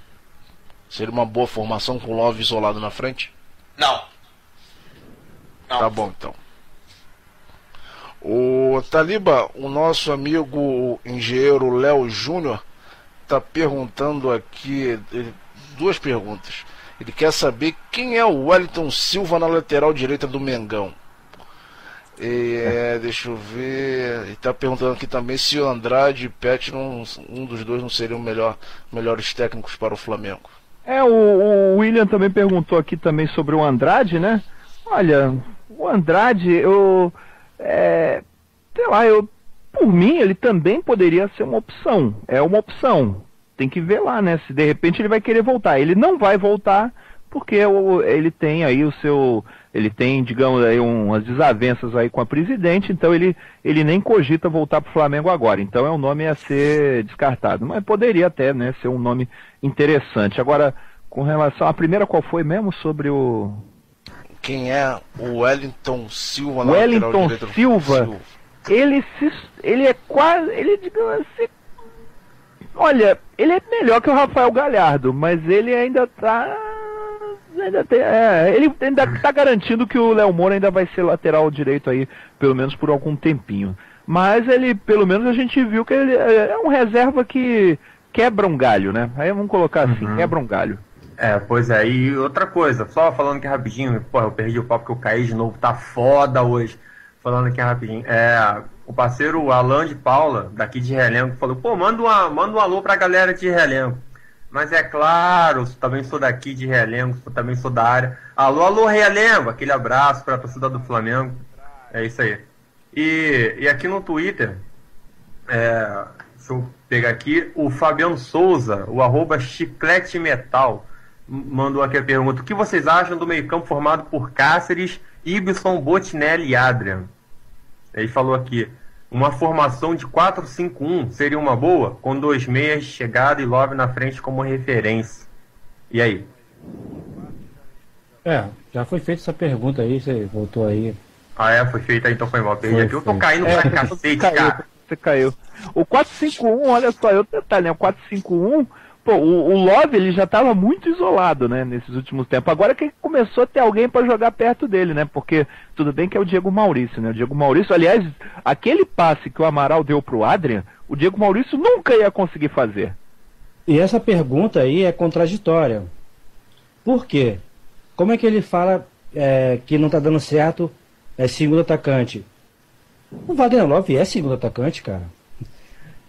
Seria uma boa formação com o Love isolado na frente? Não. Tá bom, então. O Taliba, o nosso amigo engenheiro Léo Júnior tá perguntando aqui duas perguntas. Ele quer saber quem é o Wellington Silva na lateral direita do Mengão. Deixa eu ver. Ele tá perguntando aqui também se o Andrade e Pet, um dos dois, não seriam melhores técnicos para o Flamengo. O William também perguntou aqui também sobre o Andrade, né? Olha, o Andrade, por mim, ele também poderia ser uma opção. É uma opção. Tem que ver lá, né? Se de repente ele vai querer voltar. Ele não vai voltar porque ele tem aí ele tem, digamos, aí umas desavenças aí com a presidente, então ele nem cogita voltar para o Flamengo agora. Então é um nome a ser descartado. Mas poderia até, né, ser um nome interessante. Agora, com relação à primeira, qual foi mesmo sobre o... Quem é o Wellington Silva na Wellington Silva? Ele é quase... Ele, digamos assim... Olha, ele é melhor que o Rafael Galhardo, mas ele ainda tá... ele ainda está garantindo que o Léo Moura ainda vai ser lateral direito aí, pelo menos por algum tempinho. Mas ele, pelo menos a gente viu que ele é um reserva que quebra um galho, né? Aí vamos colocar assim, quebra um galho. Pois é, e outra coisa, só falando aqui rapidinho, eu perdi o papo que eu caí de novo, tá foda hoje. Falando aqui rapidinho, o parceiro Alan de Paula, daqui de Realengo, falou, manda um alô pra galera de Realengo. Mas é claro, também sou daqui de Realengo, também sou da área. Alô, Realengo, aquele abraço para a torcida do Flamengo. É isso aí. E aqui no Twitter, deixa eu pegar aqui, o Fabiano Souza, o @chicletemetal, mandou aqui a pergunta: o que vocês acham do meio-campo formado por Cáceres, Ibson, Botinelli e Adrian? Ele falou aqui: uma formação de 4-5-1 seria uma boa, com 2 meias de chegada e Love na frente como referência. E aí? Já foi feita essa pergunta aí, você voltou aí. Foi feita aí, então foi mal. Perdi aqui, eu tô caindo pra cacete, cara. Você caiu. O 4-5-1, olha só, o 4-5-1, o Love ele já estava muito isolado, né, nesses últimos tempos. Agora que começou a ter alguém para jogar perto dele, né, porque tudo bem que é o Diego Maurício, né, o Diego Maurício, aliás, aquele passe que o Amaral deu pro Adrian, o Diego Maurício nunca ia conseguir fazer. E essa pergunta aí é contraditória. Por quê? Como é que ele fala que não tá dando certo segundo atacante? O Wagner Love é segundo atacante, cara.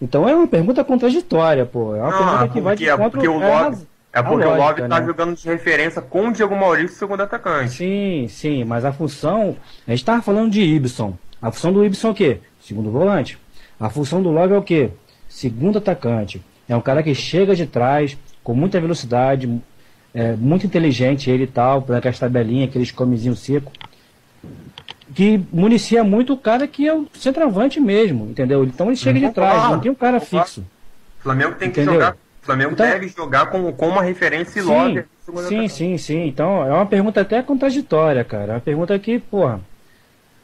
Então é uma pergunta contraditória, pô. É uma pergunta que vai de contra porque o Love tá jogando de referência com o Diego Maurício, segundo atacante. Sim, mas a função... A gente tava falando de Ibson. A função do Ibson é o quê? Segundo volante. A função do Love é o quê? Segundo atacante. É um cara que chega de trás, com muita velocidade, muito inteligente ele e tal, para aquelas tabelinhas, aqueles comezinhos secos, que municia muito o cara que é o centroavante mesmo, entendeu? Então ele chega de trás, não tem um cara fixo. O Flamengo tem que jogar, o Flamengo deve jogar com uma referência e Love. Sim. Então é uma pergunta até contraditória, cara. É uma pergunta que, porra,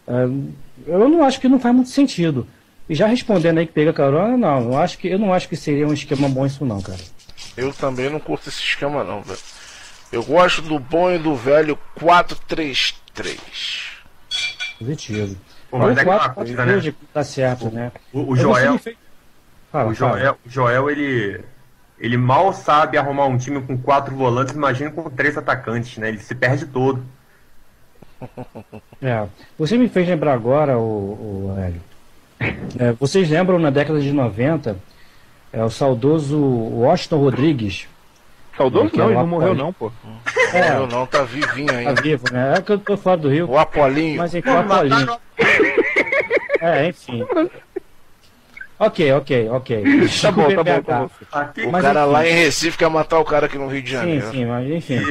eu não acho que não faz muito sentido. E já respondendo aí que pega carona, eu não acho que seria um esquema bom isso não, cara. Eu também não curto esse esquema não, velho. Eu gosto do bom e do velho 4-3-3. Positivo. Mas é aquela coisa, né? Tá certo, né? O Joel, ele mal sabe arrumar um time com 4 volantes, imagina com 3 atacantes, né? Ele se perde todo. Você me fez lembrar agora, o Hélio. Vocês lembram na década de 90, o saudoso Washington Rodrigues? Saudoso não, ele não morreu não, pô. Morreu não, tá vivinho ainda. Tá vivo, né? É que eu tô fora do Rio. O Apolinho. Mas enfim, o Apolinho. Enfim. Ok. Tá bom. O cara lá em Recife quer matar o cara aqui no Rio de Janeiro. Sim, mas enfim.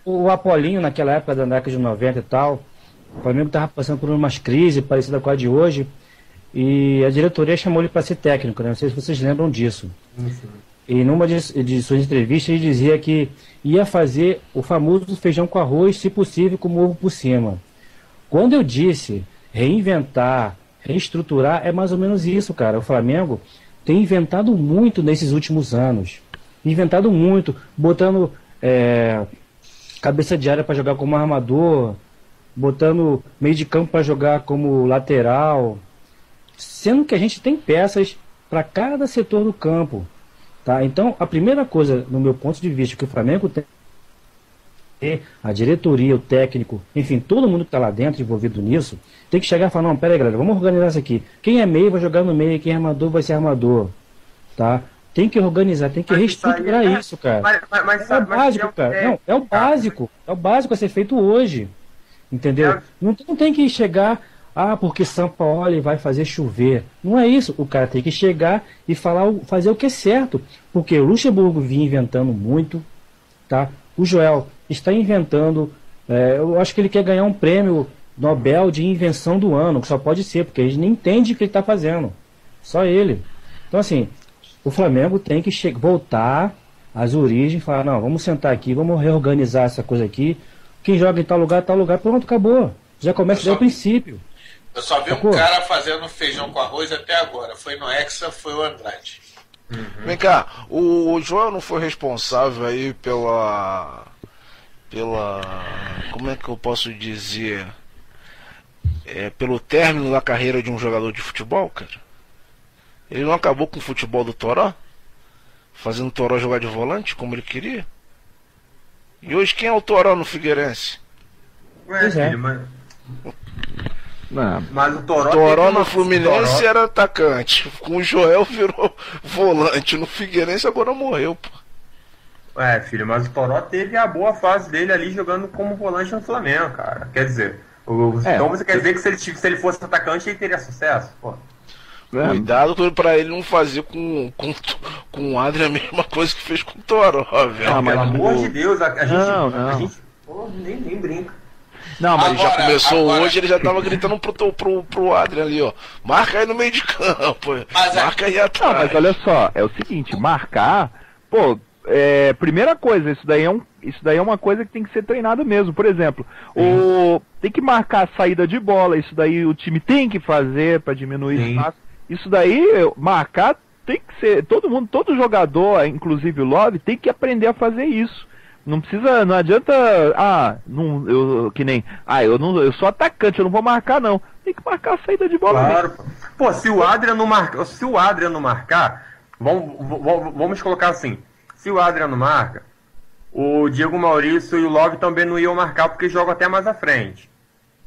O Apolinho, naquela época da década de 90 e tal, o Flamengo tava passando por umas crises parecidas com a de hoje, e a diretoria chamou ele para ser técnico, né? Não sei se vocês lembram disso. E numa de suas entrevistas ele dizia que ia fazer o famoso feijão com arroz, se possível com ovo por cima. Quando eu disse reinventar, reestruturar, é mais ou menos isso, cara. O Flamengo tem inventado muito nesses últimos anos. Inventado muito, botando cabeça de área para jogar como armador, botando meio de campo para jogar como lateral, sendo que a gente tem peças para cada setor do campo. Tá? Então, a primeira coisa, no meu ponto de vista, que o Flamengo tem, a diretoria, o técnico, enfim, todo mundo que está lá dentro envolvido nisso, tem que chegar e falar, não, peraí galera, vamos organizar isso aqui. Quem é meio vai jogar no meio, quem é armador vai ser armador. Tá? Tem que organizar, tem que reestruturar isso, cara. É o básico, cara. Não, é o básico. É o básico a ser feito hoje. Entendeu? Não tem que chegar... porque São Paulo vai fazer chover. Não é isso. O cara tem que chegar e fazer o que é certo. Porque o Luxemburgo vinha inventando muito. Tá? O Joel está inventando. Eu acho que ele quer ganhar um prêmio Nobel de invenção do ano. Que só pode ser, porque ele nem entende o que ele está fazendo. Só ele. Então, assim, o Flamengo tem que voltar às origens. Falar, não, vamos sentar aqui, vamos reorganizar essa coisa aqui. Quem joga em tal lugar, pronto, acabou. Já começa desde o princípio. Eu só vi um cara fazendo feijão com arroz até agora. Foi no Hexa, foi o Andrade. Vem cá, o Joel não foi responsável aí pela... Como é que eu posso dizer? Pelo término da carreira de um jogador de futebol, cara? Ele não acabou com o futebol do Toró? Fazendo o Toró jogar de volante, como ele queria? E hoje quem é o Toró no Figueirense? Filho, mas o Toró no Fluminense era atacante. Com o Joel virou volante. No Figueirense agora morreu, pô. Filho, mas o Toró teve a boa fase dele ali jogando como volante no Flamengo, cara. Quer dizer, então você quer dizer que se ele fosse atacante ele teria sucesso? Pô. Cuidado pra ele não fazer com o Adrian a mesma coisa que fez com o Toró, velho. Pelo amor de Deus, a gente nem brinca. Não, mas ele já começou hoje, ele já tava gritando pro Adrian ali, ó. Marca aí no meio de campo. Marca aí atrás. Não, mas olha só, é o seguinte, marcar, primeira coisa, isso daí é uma coisa que tem que ser treinada mesmo. Por exemplo, tem que marcar a saída de bola, isso daí o time tem que fazer para diminuir o espaço. Isso daí, marcar, tem que ser, todo jogador, inclusive o Love, tem que aprender a fazer isso. Não adianta, eu sou atacante, eu não vou marcar não. Tem que marcar a saída de bola. Claro. Mesmo. Pô, se o Adrian não marcar, vamos colocar assim, se o Adrian não marca, o Diego Maurício e o Love também não iam marcar porque jogam até mais à frente.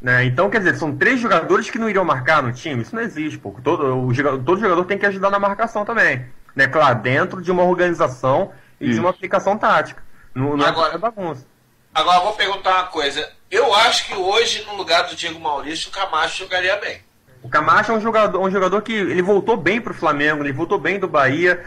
Né? Então, quer dizer, são 3 jogadores que não iriam marcar no time, isso não existe, pô. Todo jogador tem que ajudar na marcação também. Né? Claro, dentro de uma organização e de uma aplicação tática. Não é bagunça. Agora eu vou perguntar uma coisa. Eu acho que hoje, no lugar do Diego Maurício, o Camacho jogaria bem. O Camacho é um jogador que ele voltou bem pro Flamengo, ele voltou bem do Bahia,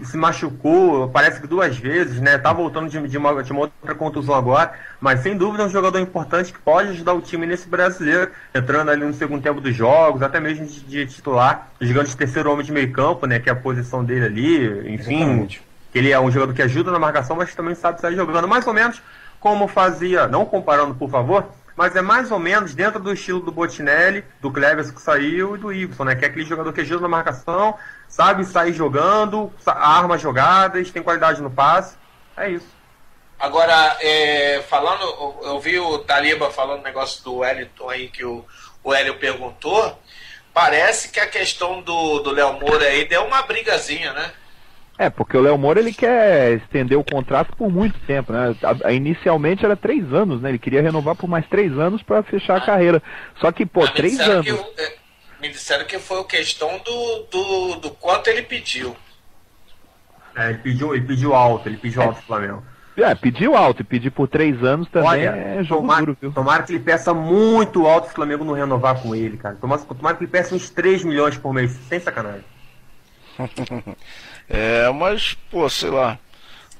se machucou, parece que 2 vezes, né? Tá voltando de uma outra contusão agora, mas sem dúvida é um jogador importante que pode ajudar o time nesse brasileiro, entrando ali no segundo tempo dos jogos, até mesmo de titular, jogando de terceiro homem de meio campo, né? Que é a posição dele ali, enfim. Exatamente. Ele é um jogador que ajuda na marcação, mas também sabe sair jogando mais ou menos como fazia, não comparando por favor, mas é mais ou menos dentro do estilo do Botinelli, do Cleverson que saiu e do Ibson, né? Que é aquele jogador que ajuda na marcação, sabe sair jogando, arma jogadas, tem qualidade no passe. É isso. Agora, eu vi o Taliba falando o negócio do Wellington aí que o Hélio perguntou. Parece que a questão do Léo Moura aí deu uma brigazinha, né? Porque o Léo Moura ele quer estender o contrato por muito tempo, né? Inicialmente era 3 anos, né? Ele queria renovar por mais 3 anos para fechar a carreira. Só que, 3 anos. Me disseram que foi a questão do quanto ele pediu. Ele pediu alto pro Flamengo. Pediu alto e pedir por 3 anos também. Olha, é jogo duro, viu? Tomara que ele peça muito alto o Flamengo não renovar com ele, cara. Tomara que ele peça uns 3 milhões por mês, sem sacanagem. Mas, sei lá.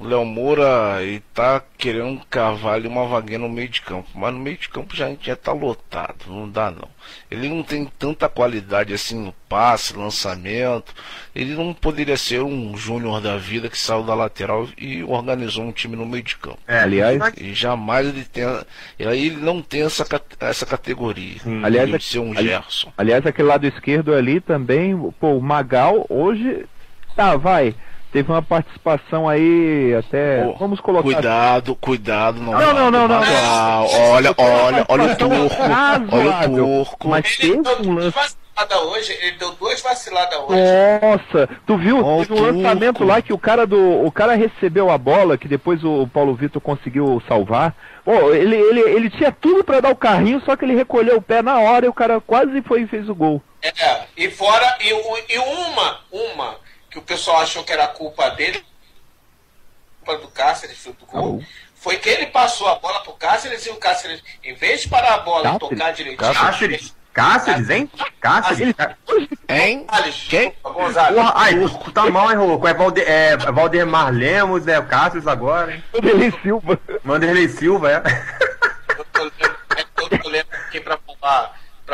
o Léo Moura tá querendo cavar ali uma vaguinha no meio de campo, mas no meio de campo já a gente já tá lotado, não dá não. Ele não tem tanta qualidade assim no passe, lançamento. Ele não poderia ser um Júnior da vida que saiu da lateral e organizou um time no meio de campo. Aliás, e jamais ele não tem essa categoria. Aliás, de ser um Gerson. Aliás, aquele lado esquerdo ali também, pô, o Magal hoje teve uma participação aí até. Vamos colocar. Cuidado, não. Não. Olha o turco. Olha o turco. Mas teve um lance. Ele deu 2 vaciladas hoje. Nossa, tu viu? Teve um lançamento lá que o cara recebeu a bola, que depois o Paulo Vitor conseguiu salvar. Pô, ele tinha tudo pra dar o carrinho, só que ele recolheu o pé na hora e o cara quase foi e fez o gol. E fora, e uma que o pessoal achou que era culpa dele, culpa do Cáceres, do gol, foi que ele passou a bola pro Cáceres e o Cáceres, em vez de parar a bola e tocar direitinho... Cáceres, hein? Cáceres? Hein? Quem? Gonzalez. Porra, ai, tá mal, hein, Rocco? É Valdemar Lemos, o Cáceres agora, hein? Vanderlei Silva, é. Eu tô lendo aqui pra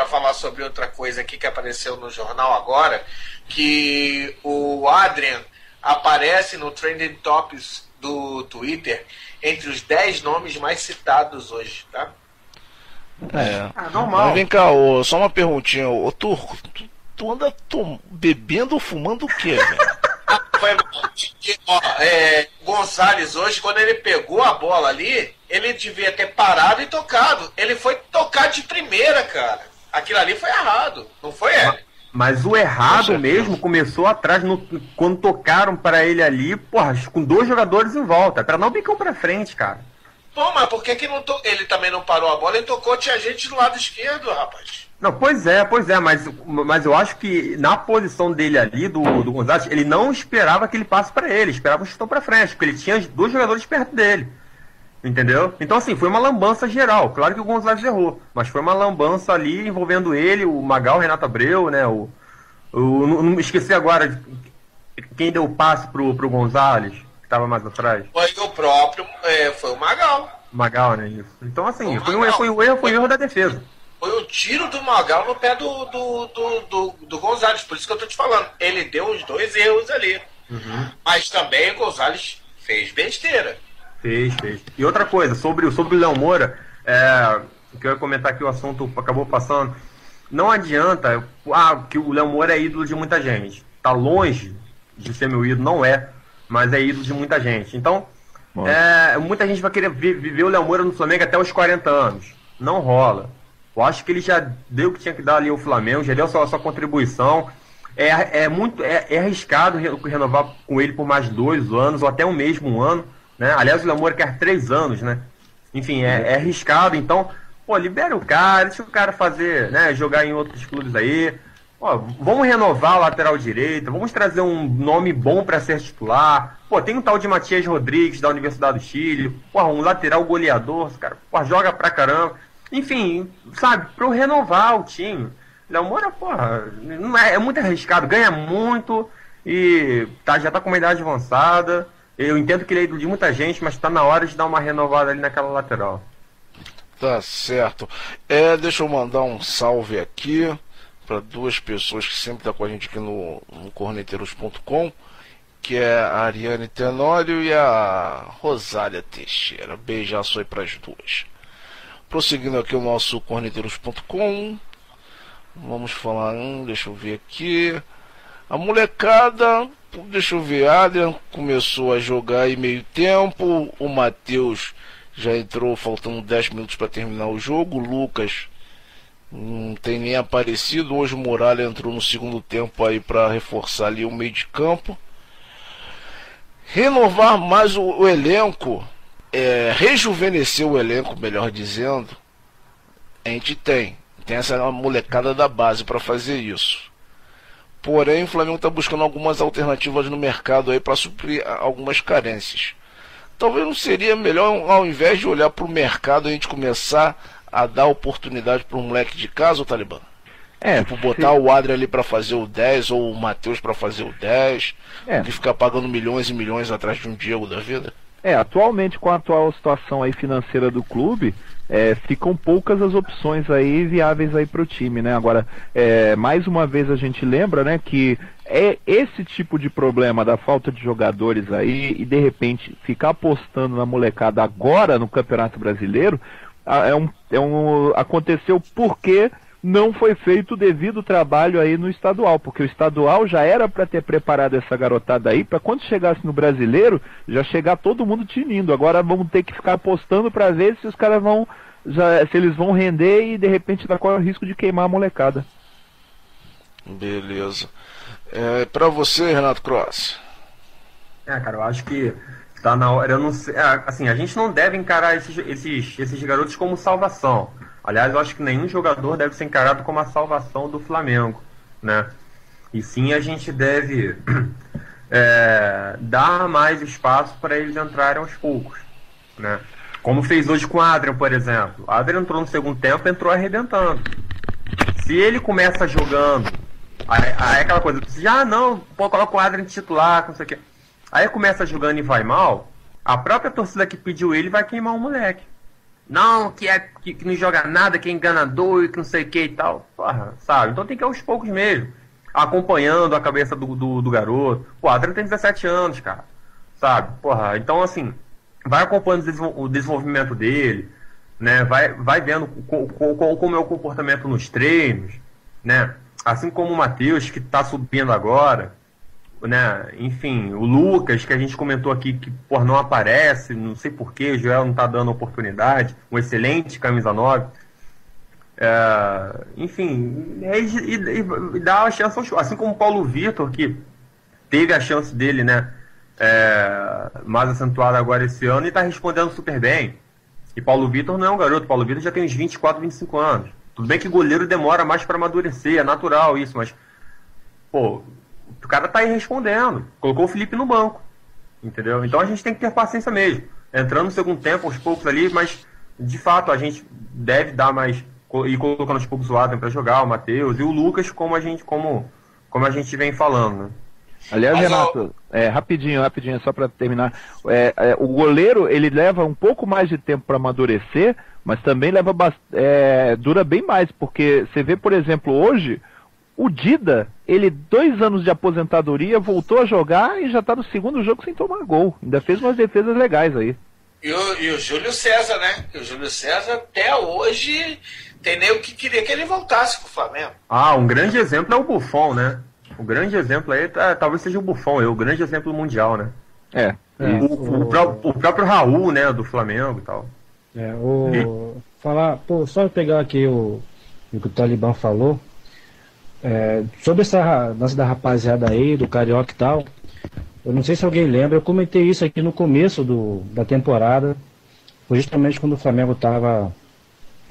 falar sobre outra coisa aqui que apareceu no jornal agora, que o Adrian aparece no Trending Topics do Twitter entre os 10 nomes mais citados hoje, tá? Normal. Mas vem cá, só uma perguntinha, ô Turco, tu anda bebendo ou fumando o quê, velho? Gonzalez hoje, quando ele pegou a bola ali, ele devia ter parado e tocado. Ele foi tocar de primeira, cara. Aquilo ali foi errado, não foi ele. Mas o errado mesmo começou atrás, quando tocaram para ele ali, porra, com 2 jogadores em volta, para não bicão pra frente, cara. Pô, mas por que ele também não parou a bola e tocou? Tinha gente do lado esquerdo, rapaz. Não, pois é, mas eu acho que na posição dele ali, do Gonzalez, ele não esperava que ele passe para ele, esperava um chutão para frente, porque ele tinha 2 jogadores perto dele. Entendeu? Então, assim, foi uma lambança geral. Claro que o Gonzalez errou, mas foi uma lambança ali envolvendo ele, o Magal, o Renato Abreu, né? Não esqueci agora quem deu o passe pro Gonzalez, que estava mais atrás. Foi o próprio, foi o Magal. Magal, né? Isso. Então, assim, foi um erro da defesa. Foi o tiro do Magal no pé do Gonzalez, por isso que eu tô te falando. Ele deu os 2 erros ali. Mas também o Gonzalez fez besteira. Fez. E outra coisa, sobre o Léo Moura, que eu ia comentar que o assunto acabou passando, não adianta que o Léo Moura é ídolo de muita gente. Tá longe de ser meu ídolo, não é, mas é ídolo de muita gente. Então, muita gente vai querer viver o Léo Moura no Flamengo até os 40 anos. Não rola. Eu acho que ele já deu o que tinha que dar ali ao Flamengo, já deu a sua contribuição. É arriscado renovar com ele por mais 2 anos, ou até o mesmo ano. Né? Aliás, o Léo Moura quer 3 anos, né? Enfim, é arriscado, então, libera o cara, deixa o cara fazer, né, jogar em outros clubes aí. Vamos renovar a lateral direita, vamos trazer um nome bom para ser titular. Tem um tal de Matias Rodrigues da Universidade do Chile, um lateral goleador, cara, joga pra caramba. Enfim, sabe, pra eu renovar o time. Léo Moura, não é muito arriscado, ganha muito e já tá com uma idade avançada. Eu entendo que ele é ídolo de muita gente, mas está na hora de dar uma renovada ali naquela lateral. Tá certo. Deixa eu mandar um salve aqui para 2 pessoas que sempre estão com a gente aqui no corneteiros.com, que é a Ariane Tenório e a Rosália Teixeira. Beijaço aí para as 2. Prosseguindo aqui o nosso corneteiros.com, vamos falar, deixa eu ver aqui. A molecada, deixa eu ver, Adrian começou a jogar em meio tempo, o Matheus já entrou faltando 10 minutos para terminar o jogo, o Lucas não tem nem aparecido, hoje o Muralha entrou no segundo tempo aí para reforçar ali o meio de campo. Renovar mais o elenco, rejuvenescer o elenco, melhor dizendo, a gente tem essa molecada da base para fazer isso. Porém, o Flamengo está buscando algumas alternativas no mercado aí para suprir algumas carências. Talvez não seria melhor, ao invés de olhar para o mercado, a gente começar a dar oportunidade para um moleque de casa, ou Talibã? Tipo, botar o Adrian ali pra fazer o 10, ou o Matheus pra fazer o 10, e ficar pagando milhões e milhões atrás de um Diego da vida. Atualmente, com a atual situação aí financeira do clube, ficam poucas as opções aí viáveis aí pro time, né? Agora, mais uma vez a gente lembra, né, que esse tipo de problema da falta de jogadores aí, e de repente ficar apostando na molecada agora no Campeonato Brasileiro, aconteceu porque não foi feito o devido trabalho aí no estadual, porque o estadual já era para ter preparado essa garotada aí, para quando chegasse no brasileiro, já chegar todo mundo tinindo. Agora vamos ter que ficar apostando para ver se os caras vão, se eles vão render e de repente dá qual é o risco de queimar a molecada. Beleza. Para você, Renato Cross. Cara, eu acho que tá na hora, eu não sei, assim, a gente não deve encarar esses garotos como salvação. Aliás, eu acho que nenhum jogador deve ser encarado como a salvação do Flamengo, né? E sim, a gente deve dar mais espaço para eles entrarem aos poucos, né? Como fez hoje com o Adrian, por exemplo. O Adrian entrou no segundo tempo, entrou arrebentando. Se ele começa jogando, aí aquela coisa, coloca o Adrian titular, não sei o quê. Aí começa jogando e vai mal, a própria torcida que pediu ele vai queimar o moleque. Não, que não joga nada, que é enganador e que não sei o que e tal. Porra, sabe? Então tem que ir aos poucos mesmo. Acompanhando a cabeça do garoto. Pô, o Adriano tem 17 anos, cara. Sabe? Porra, então assim, vai acompanhando o desenvolvimento dele, né? Vai vendo como é o comportamento nos treinos, né? Assim como o Matheus, que tá subindo agora, né? Enfim, o Lucas, que a gente comentou aqui, que não aparece, não sei porquê, o Joel não tá dando oportunidade, um excelente camisa 9. Enfim, e dá a chance, assim como o Paulo Vitor, que teve a chance dele, né? Mais acentuada agora esse ano e tá respondendo super bem. E Paulo Vitor não é um garoto, Paulo Vitor já tem uns 24, 25 anos. Tudo bem que goleiro demora mais para amadurecer, é natural isso, mas pô, o cara tá aí respondendo. Colocou o Felipe no banco. Entendeu? Então a gente tem que ter paciência mesmo. Entrando no segundo tempo, aos poucos ali, mas de fato a gente deve dar mais. Ir colocando aos poucos o Adam pra jogar, o Matheus e o Lucas, como a gente vem falando, né? Aliás, Renato, rapidinho, só para terminar. O goleiro, ele leva um pouco mais de tempo para amadurecer, mas também dura bem mais, porque você vê, por exemplo, hoje. O Dida, ele 2 anos de aposentadoria, voltou a jogar e já tá no segundo jogo sem tomar gol. Ainda fez umas defesas legais aí. E o Júlio César, né? O Júlio César até hoje tem nem o que queria que ele voltasse pro Flamengo. Um grande exemplo é o Buffon, né? O grande exemplo aí talvez seja o Buffon, o grande exemplo mundial, né? O próprio Raul, né, do Flamengo e tal. Só pegar aqui o que o Talibã falou. Sobre essa nossa da rapaziada aí, do Carioca e tal, eu não sei se alguém lembra, eu comentei isso aqui no começo da temporada, foi justamente quando o Flamengo estava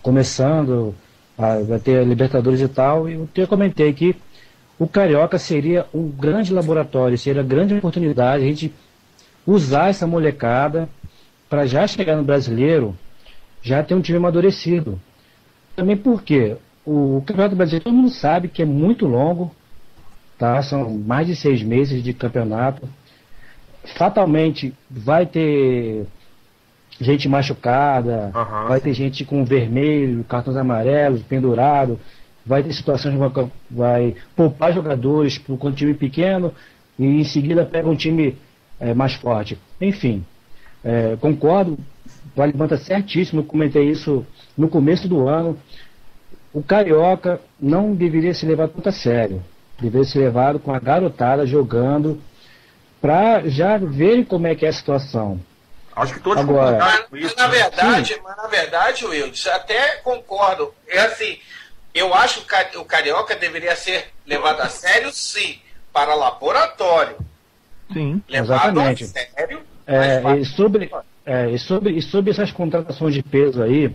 começando a ter a Libertadores e tal, e eu comentei que o Carioca seria um grande laboratório, seria uma grande oportunidade a gente usar essa molecada para já chegar no Brasileiro, já ter um time amadurecido. Também porque o Campeonato Brasileiro, todo mundo sabe que é muito longo, tá? São mais de 6 meses de campeonato. Fatalmente vai ter gente machucada, vai ter gente com vermelho, cartões amarelos, pendurado, vai ter situações que vai poupar jogadores com um time pequeno e em seguida pega um time mais forte. Enfim, concordo, o Talibã está certíssimo, eu comentei isso no começo do ano. O Carioca não deveria ser levado tanto a sério. Deveria ser levado com a garotada jogando para já verem como é que é a situação. Acho que todos concordaram com isso. Mas na verdade, Wildes, até concordo. Eu acho que o Carioca deveria ser levado a sério, sim, para laboratório. Sim, levado exatamente. A sério. E sobre essas contratações de peso aí,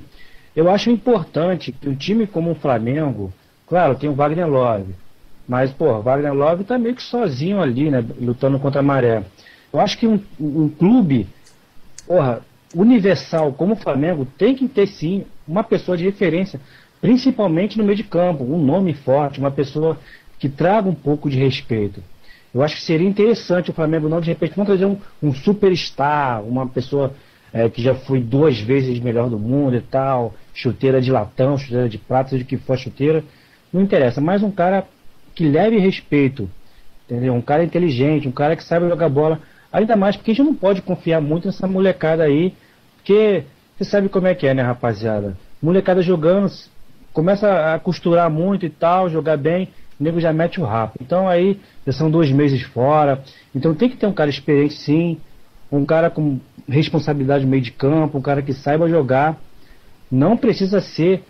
eu acho importante que um time como o Flamengo, claro, tem o Wagner Love, mas, o Wagner Love tá meio que sozinho ali, né, lutando contra a maré. Eu acho que um clube, universal como o Flamengo tem que ter, sim, uma pessoa de referência principalmente no meio de campo, um nome forte, uma pessoa que traga um pouco de respeito. Eu acho que seria interessante o Flamengo não, de repente, não trazer um superstar, uma pessoa que já foi 2 vezes melhor do mundo e tal, chuteira de latão, chuteira de prata, seja o que for a chuteira, não interessa, mas um cara que leve respeito, entendeu? Um cara inteligente, um cara que sabe jogar bola, ainda mais porque a gente não pode confiar muito nessa molecada aí, porque você sabe como é que é, né, rapaziada? Molecada jogando, começa a costurar muito e tal, jogar bem, o nego já mete o rabo. Então aí, já são 2 meses fora, então tem que ter um cara experiente sim, um cara com responsabilidade no meio de campo, um cara que saiba jogar. Não precisa ser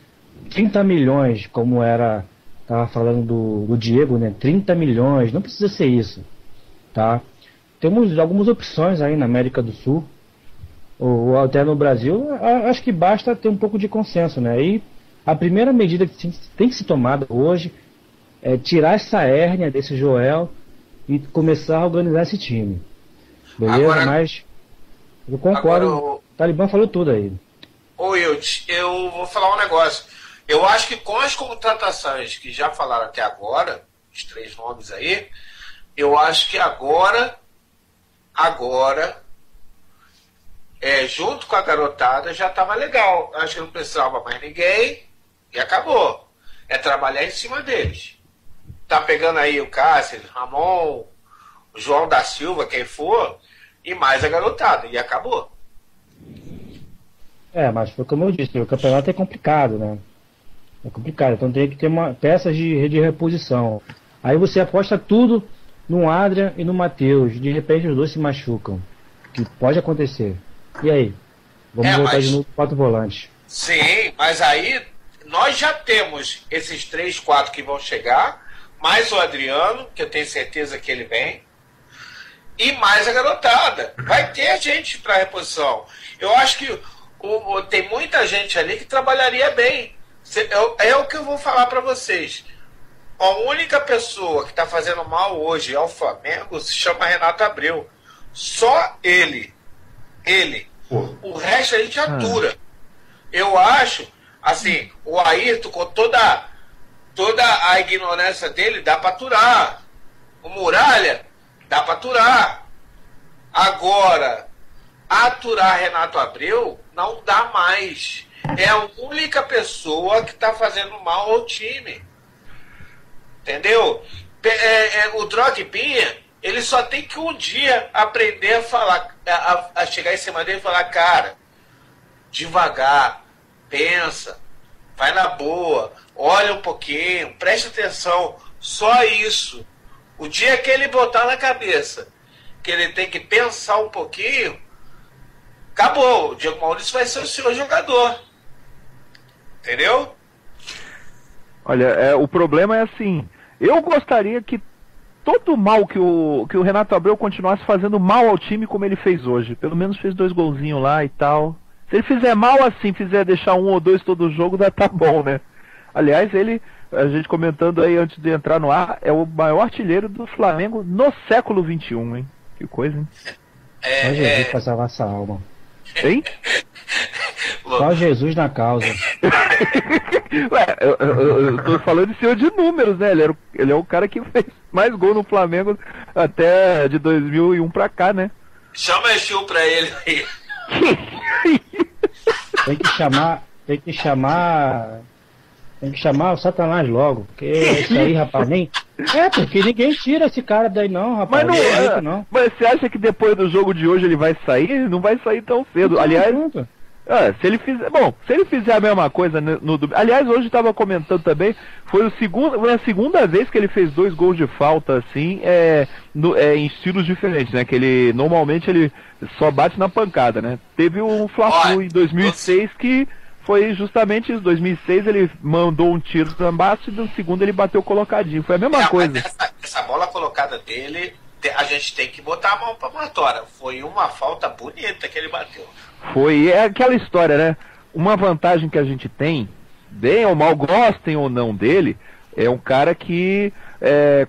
30 milhões, como era, tava falando do Diego, né? 30 milhões, não precisa ser isso, tá? Temos algumas opções aí na América do Sul, ou até no Brasil. Acho que basta ter um pouco de consenso, né? E a primeira medida que tem que ser tomada hoje é tirar essa hérnia desse Joel e começar a organizar esse time. Beleza? Agora, mas eu concordo, o Talibã falou tudo aí. Ô Wilt, eu vou falar um negócio. Eu acho que com as contratações que já falaram até agora, os 3 nomes aí, eu acho que agora, junto com a garotada, já estava legal. Acho que não precisava mais ninguém e acabou. É trabalhar em cima deles. Tá pegando aí o Cássio, Ramon, o João da Silva, quem for, e mais a garotada, e acabou. Mas foi como eu disse, o campeonato é complicado, né? É complicado, então tem que ter peças de reposição. Aí você aposta tudo no Adrian e no Matheus, de repente os dois se machucam, que pode acontecer. E aí? Vamos voltar de novo para 4 volantes. Sim, mas aí nós já temos esses 3, 4 que vão chegar, mais o Adriano, que eu tenho certeza que ele vem, e mais a garotada. Vai ter gente para reposição. Eu acho que tem muita gente ali que trabalharia bem. É o que eu vou falar para vocês. A única pessoa que está fazendo mal hoje ao Flamengo se chama Renato Abreu. Só ele. O resto a gente atura. Eu acho, assim, o Ayrton, com toda a ignorância dele, dá para aturar. O Muralha, dá para aturar. Agora, aturar Renato Abreu não dá mais. É a única pessoa que está fazendo mal ao time. Entendeu? O Drogbinha, ele só tem que um dia aprender a falar, a chegar em cima dele e falar, cara, devagar, pensa, vai na boa, olha um pouquinho, preste atenção, só isso. O dia que ele botar na cabeça que ele tem que pensar um pouquinho, acabou. O Diego Maurício vai ser o seu jogador. Entendeu? Olha, o problema é assim, eu gostaria que todo mal que o Renato Abreu continuasse fazendo mal ao time como ele fez hoje. Pelo menos fez 2 golzinhos lá e tal. Se ele fizer mal assim, fizer deixar 1 ou 2 todo jogo, tá bom, né? Aliás, a gente comentando aí antes de entrar no ar, é o maior artilheiro do Flamengo no século XXI, hein? Que coisa, hein? Só Jesus pra salvar essa alma. Hein? Só Jesus na causa. Ué, eu tô falando em cima de números, né? Ele é o cara que fez mais gol no Flamengo até de 2001 pra cá, né? Chama Exu pra ele aí. Tem que chamar o Satanás logo, porque isso aí, rapaz, porque ninguém tira esse cara daí não, rapaz. Não. Mas você acha que depois do jogo de hoje ele vai sair? Não vai sair tão cedo. Aliás, se ele fizer a mesma coisa aliás, hoje estava comentando também, foi a segunda vez que ele fez 2 gols de falta assim, em estilos diferentes, né? Que ele normalmente ele só bate na pancada, né? Teve o Fla-Flu em 2006 que foi justamente isso. 2006 ele mandou um tiro no baixo e no segundo ele bateu colocadinho. Foi a mesma coisa. Essa bola colocada dele, a gente tem que botar a mão pra matória. Foi uma falta bonita que ele bateu. É aquela história, né? Uma vantagem que a gente tem, bem ou mal, gostem ou não dele, é um cara que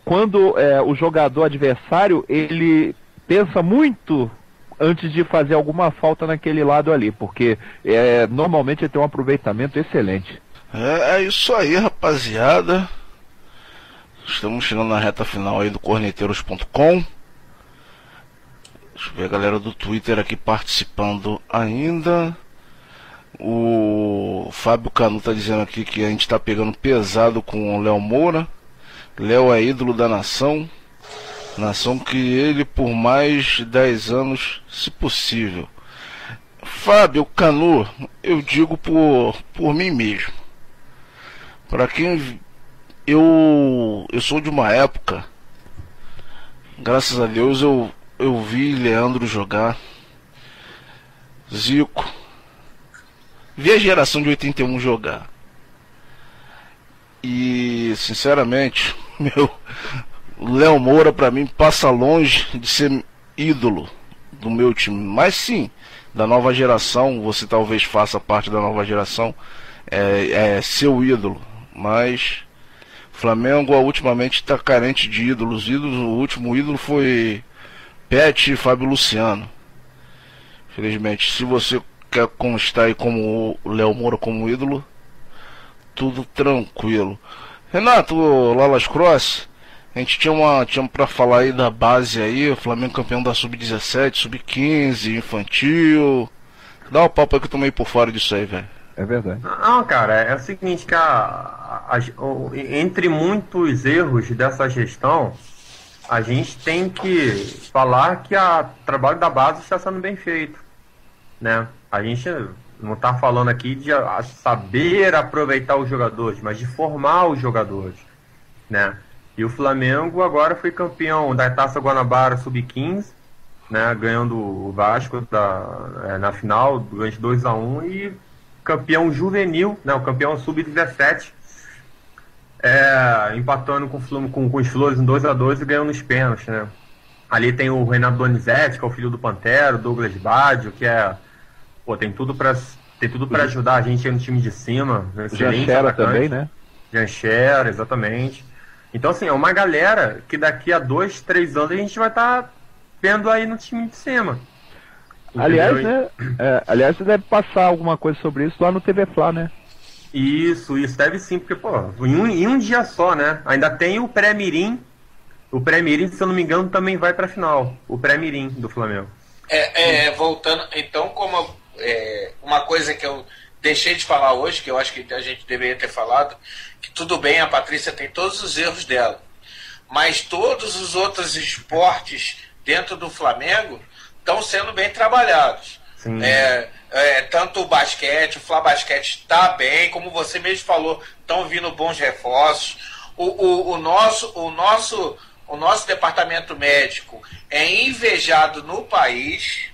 quando o jogador adversário, ele pensa muito antes de fazer alguma falta naquele lado ali, porque normalmente ele tem um aproveitamento excelente. É isso aí, rapaziada. Estamos chegando na reta final aí do corneteiros.com. Deixa eu ver a galera do Twitter aqui participando ainda. O Fábio Canu tá dizendo aqui que a gente tá pegando pesado com o Léo Moura. Léo é ídolo da nação. Nação que ele por mais de 10 anos, se possível. Fábio Canu, eu digo por mim mesmo. Para quem eu sou de uma época, graças a Deus eu vi Leandro jogar, Zico, vi a geração de 81 jogar. E sinceramente, o Léo Moura para mim passa longe de ser ídolo do meu time, mas sim, da nova geração. Você talvez faça parte da nova geração, é seu ídolo, mas o Flamengo ultimamente está carente de ídolos. O último ídolo foi Pet e Fábio Luciano. Infelizmente, se você quer constar aí como o Léo Moura como ídolo, tudo tranquilo. Renato, Lalas Cross, a gente tinha pra falar aí da base aí, o Flamengo campeão da Sub-17, Sub-15, infantil. Dá uma papo aí que eu tô meio por fora disso aí, velho. É verdade. Não, cara, é o seguinte, que entre muitos erros dessa gestão, a gente tem que falar que o trabalho da base está sendo bem feito, né? A gente não está falando aqui de saber aproveitar os jogadores, mas de formar os jogadores, né? E o Flamengo agora foi campeão da Taça Guanabara Sub-15, né? Ganhando o Vasco na final, durante 2-1, e campeão juvenil, né? O campeão Sub-17, empatando com os Flores em 2-2 e ganhando nos pênaltis, né? Ali tem o Renato Donizete, que é o filho do Pantero, Douglas Baggio, que tem tudo para ajudar a gente aí no time de cima. Janchera também, né? Janchera, exatamente. Então, assim, é uma galera que daqui a 2, 3 anos a gente vai estar vendo aí no time de cima. Aliás, né? Aliás, você deve passar alguma coisa sobre isso lá no TV Fla, né? Isso deve sim, porque, em um dia só, né? Ainda tem o pré-mirim. O pré-mirim, se eu não me engano, também vai pra final. O pré-mirim do Flamengo. Voltando, então, uma coisa que eu deixei de falar hoje, que eu acho que a gente deveria ter falado, que tudo bem, a Patrícia tem todos os erros dela, mas todos os outros esportes dentro do Flamengo estão sendo bem trabalhados. Tanto o basquete, o Fla Basquete está bem, como você mesmo falou, estão vindo bons reforços. O nosso departamento médico é invejado no país,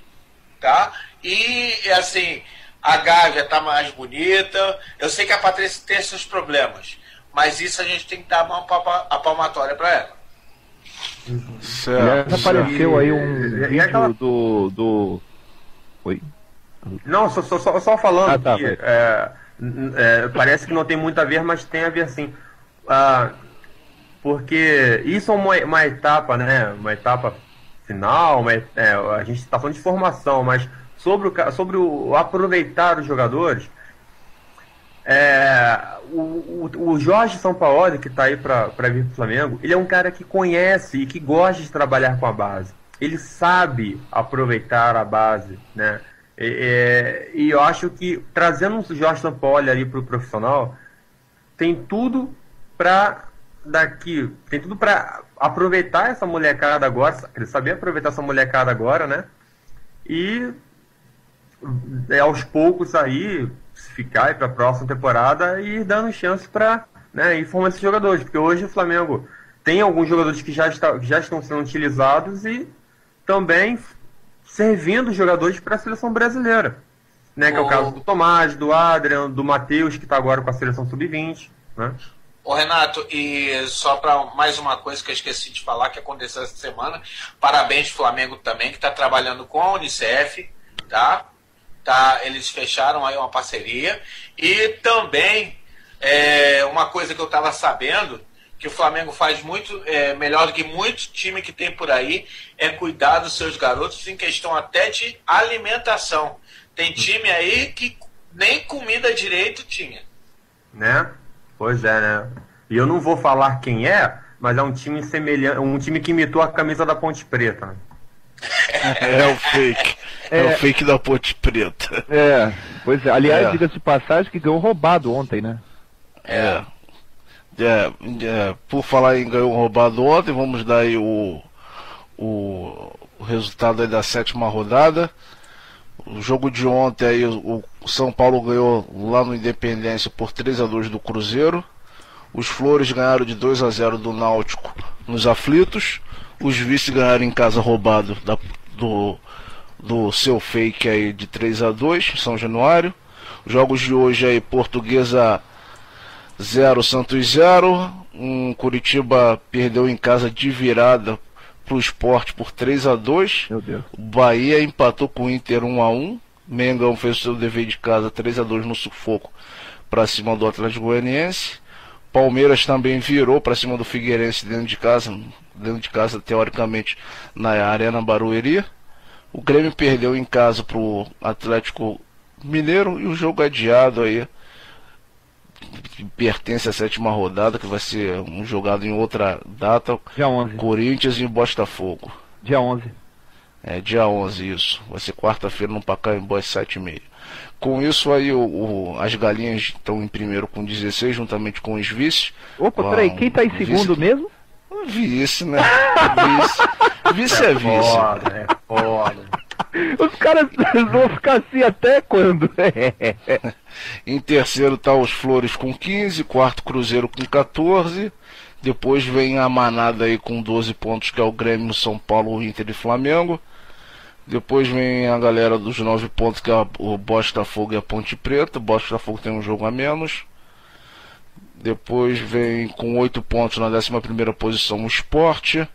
tá? E assim, a Gávea tá mais bonita. Eu sei que a Patrícia tem seus problemas, mas isso a gente tem que dar a palmatória para ela. Certo. Apareceu aí um vídeo do... Oi? Não, só falando tá, que parece que não tem muito a ver, mas tem a ver sim. Porque isso é uma etapa, né? Uma etapa final, a gente está falando de formação, mas sobre o aproveitar os jogadores, o Jorge Sampaoli, que está aí para vir para o Flamengo, ele é um cara que conhece e que gosta de trabalhar com a base. Ele sabe aproveitar a base, né? E eu acho que trazendo o Jorge Sampaoli ali para o profissional, tem tudo para aproveitar essa molecada agora, saber aproveitar essa molecada agora, né? E aos poucos aí, se ficar para a próxima temporada, e ir dando chance para, né, ir formando esses jogadores, porque hoje o Flamengo tem alguns jogadores que já estão sendo utilizados e também servindo jogadores para a seleção brasileira, né? Que é o caso do Tomás, do Adrian, do Matheus, que está agora com a seleção sub-20, né? Ô Renato, e só para mais uma coisa que eu esqueci de falar, que aconteceu essa semana, parabéns ao Flamengo também, que está trabalhando com a Unicef, tá? Eles fecharam aí uma parceria, e também uma coisa que eu estava sabendo, que o Flamengo faz muito melhor do que muitos times que tem por aí, é cuidar dos seus garotos em questão até de alimentação. Tem time aí que nem comida direito tinha. Né? Pois é, né? E eu não vou falar quem é, mas é um time semelhante, um time que imitou a camisa da Ponte Preta. É o fake. É o fake da Ponte Preta. Pois é. Aliás, diga-se de passagem que ganhou roubado ontem, né? Por falar em ganhou roubado ontem, vamos dar aí o resultado aí da 7ª rodada. O jogo de ontem aí, o São Paulo ganhou lá no Independência por 3-2 do Cruzeiro. Os Flores ganharam de 2-0 do Náutico nos Aflitos. Os Vice ganharam em casa roubado do seu fake aí de 3-2 São Januário. Os jogos de hoje aí, Portuguesa 0, Santos 0. Curitiba perdeu em casa de virada pro Sport por 3-2. Meu Deus. O Bahia empatou com o Inter 1-1. Mengão fez o seu dever de casa 3-2 no sufoco para cima do Atlético Goianiense. Palmeiras também virou para cima do Figueirense dentro de casa teoricamente na Arena Barueri. O Grêmio perdeu em casa pro Atlético Mineiro e o jogo adiado aí que pertence à 7ª rodada, que vai ser jogado em outra data. Dia 11. Corinthians e Botafogo. Dia 11. Dia 11 isso. Vai ser quarta-feira no Pacaembu às 7h30. Com isso aí as galinhas estão em primeiro com 16, juntamente com os vices. Opa, peraí, quem tá em segundo mesmo? Vice, né? Vice é vice. É foda. Os caras vão ficar assim até quando? Em terceiro tá os Flores com 15, quarto Cruzeiro com 14. Depois vem a manada aí com 12 pontos, que é o Grêmio, São Paulo, Inter e Flamengo. Depois vem a galera dos 9 pontos, que é o Botafogo e a Ponte Preta. O Botafogo tem um jogo a menos. Depois vem com 8 pontos na 11ª posição o Sport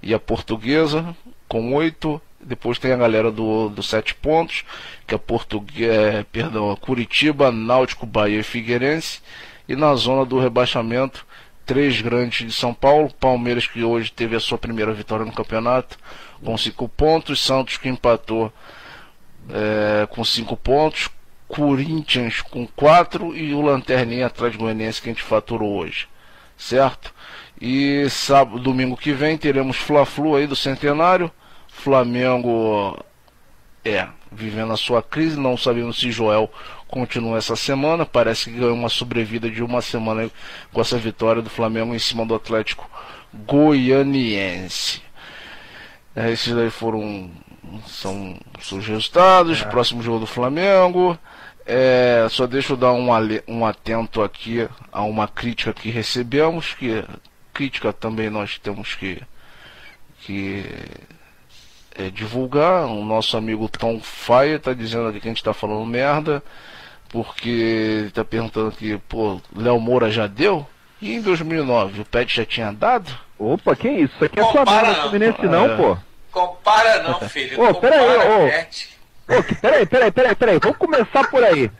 e a Portuguesa com 8. Depois tem a galera do 7 pontos, que é a Curitiba, Náutico, Bahia e Figueirense. E na zona do rebaixamento, 3 grandes de São Paulo. Palmeiras, que hoje teve a sua primeira vitória no campeonato, com 5 pontos. Santos, que empatou com 5 pontos. Corinthians com 4 e o Lanterninha Atlético Goianiense, que a gente faturou hoje, certo? E sábado, domingo que vem, teremos Fla-Flu aí do Centenário. Flamengo vivendo a sua crise, não sabemos se Joel continua essa semana. Parece que ganhou uma sobrevida de uma semana aí, com essa vitória do Flamengo em cima do Atlético Goianiense. Esses daí são os resultados. Próximo jogo do Flamengo. Só deixa eu dar um atento aqui a uma crítica que recebemos, que crítica também nós temos que divulgar. O nosso amigo Tom Faia está dizendo aqui que a gente está falando merda, porque ele está perguntando aqui, Léo Moura já deu? E em 2009 o Pet já tinha dado? Opa, que isso? Isso aqui é sua merda Fluminense não, pô. Compara não, filho. Peraí, vamos começar por aí.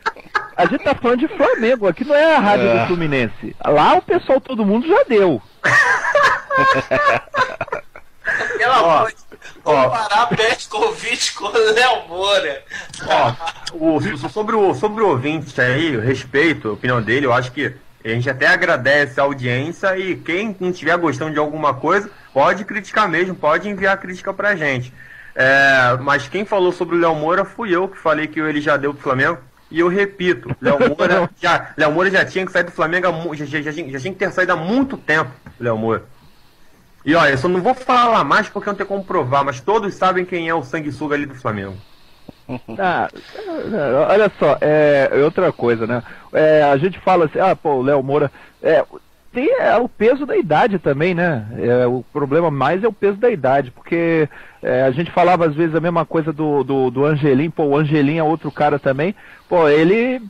A gente tá falando de Flamengo, aqui não é a rádio do Fluminense. Lá o pessoal, todo mundo já deu. Pelo amor de Deus, comparar Petkovic com o Léo Moura. Sobre o ouvinte aí, eu respeito a opinião dele, eu acho que a gente até agradece a audiência e quem não estiver gostando de alguma coisa, pode criticar mesmo, pode enviar crítica pra gente. Mas quem falou sobre o Léo Moura fui eu que falei que ele já deu pro Flamengo. E eu repito, Léo Moura já tinha que sair do Flamengo, já tinha que ter saído há muito tempo, Léo Moura. E olha, eu só não vou falar mais porque não tem como provar, mas todos sabem quem é o sanguessuga ali do Flamengo. Olha só, outra coisa, né? A gente fala assim, o Léo Moura. Tem o peso da idade também, né? O problema mais é o peso da idade, porque a gente falava às vezes a mesma coisa do Angelim. O Angelim é outro cara também. Ele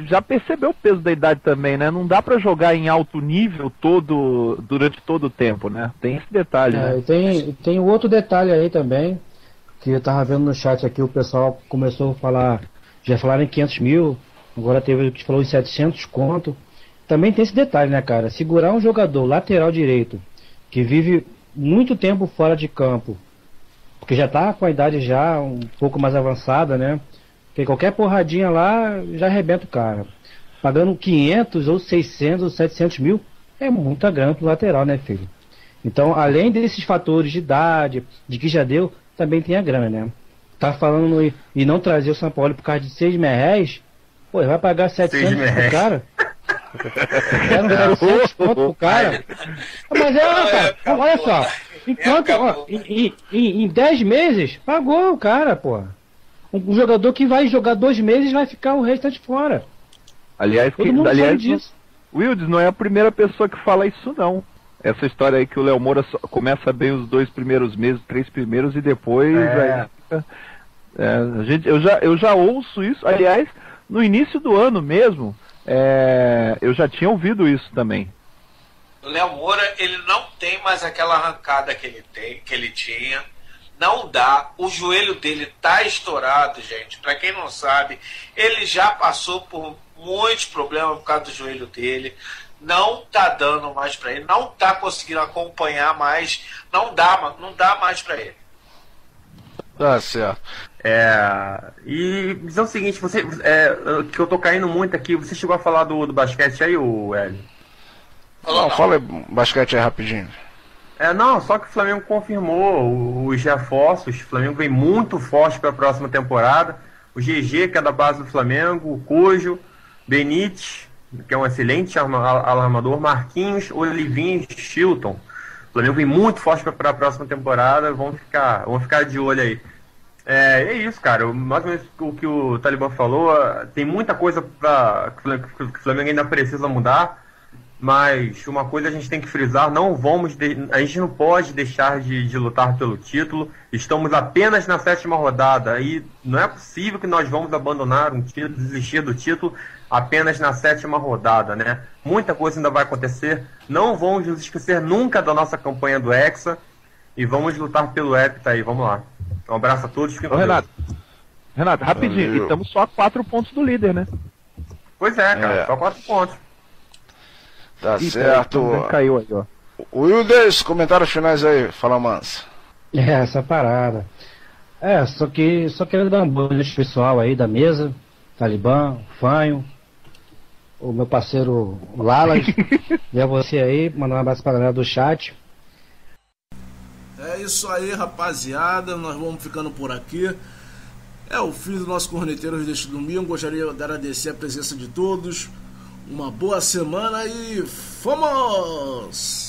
já percebeu o peso da idade também, né? Não dá pra jogar em alto nível durante todo o tempo, né? Tem esse detalhe, né? Tem outro detalhe aí também, que eu tava vendo no chat aqui, o pessoal começou a falar, já falaram em 500 mil, agora teve o que falou em 700 conto. Também tem esse detalhe, né, cara? Segurar um jogador lateral direito, que vive muito tempo fora de campo, porque já tá com a idade já um pouco mais avançada, né? Porque qualquer porradinha lá já arrebenta o cara. pagando 500 ou 600 ou 700 mil, é muita grana pro lateral, né, filho? Então, além desses fatores de idade, de que já deu, também tem a grana, né? Tá falando e não trazer o São Paulo por causa de 6 mil reais, pô, vai pagar 700 pro cara? Quero 700 conto pro cara? Mas cara, olha só, enquanto, ó, em 10 meses, pagou o cara, pô. Um jogador que vai jogar 2 meses vai ficar o restante fora. Aliás, Wildes não é a primeira pessoa que fala isso, não. Essa história aí que o Léo Moura começa bem os 2 primeiros meses, 3 primeiros e depois aí fica, eu já ouço isso. Aliás, no início do ano mesmo, eu já tinha ouvido isso também. O Léo Moura, ele não tem mais aquela arrancada que ele tinha. Não dá, o joelho dele tá estourado, gente. Pra quem não sabe, ele já passou por muitos problemas por causa do joelho dele. Não tá dando mais pra ele, não tá conseguindo acompanhar mais, não dá mais pra ele. Tá certo. E dizer o seguinte, que eu tô caindo muito aqui, você chegou a falar do basquete aí, o Hélio? Não, fala basquete aí rapidinho. Não, só que o Flamengo confirmou os reforços. O Flamengo vem muito forte para a próxima temporada. O GG, que é da base do Flamengo, o Cojo, Benítez, que é um excelente alarmador, Marquinhos, Olivinho e Chilton. O Flamengo vem muito forte para a próxima temporada. Vamos ficar de olho aí. É isso, cara. Mais ou menos o que o Talibã falou. Tem muita coisa que o Flamengo ainda precisa mudar. Mas uma coisa a gente tem que frisar, a gente não pode deixar de lutar pelo título. Estamos apenas na 7ª rodada e não é possível que nós vamos abandonar um título, desistir do título apenas na 7ª rodada, né? Muita coisa ainda vai acontecer. Não vamos nos esquecer nunca da nossa campanha do Hexa e vamos lutar pelo Hepta aí. Vamos lá. Um abraço a todos. Fiquem com Deus. Renato, rapidinho. E estamos só a 4 pontos do líder, né? Pois cara. Só 4 pontos. Tá certo. Caiu aí, ó. Wildes, comentários finais aí, fala mansa. Essa parada. Só quero dar uma boa noite pessoal aí da mesa, Talibã, Fanho, o meu parceiro Lalas, e a você aí, mandar um abraço pra galera do chat. É isso aí, rapaziada, nós vamos ficando por aqui. É o fim do nosso Corneteiros deste domingo. Gostaria de agradecer a presença de todos. Uma boa semana e fomos!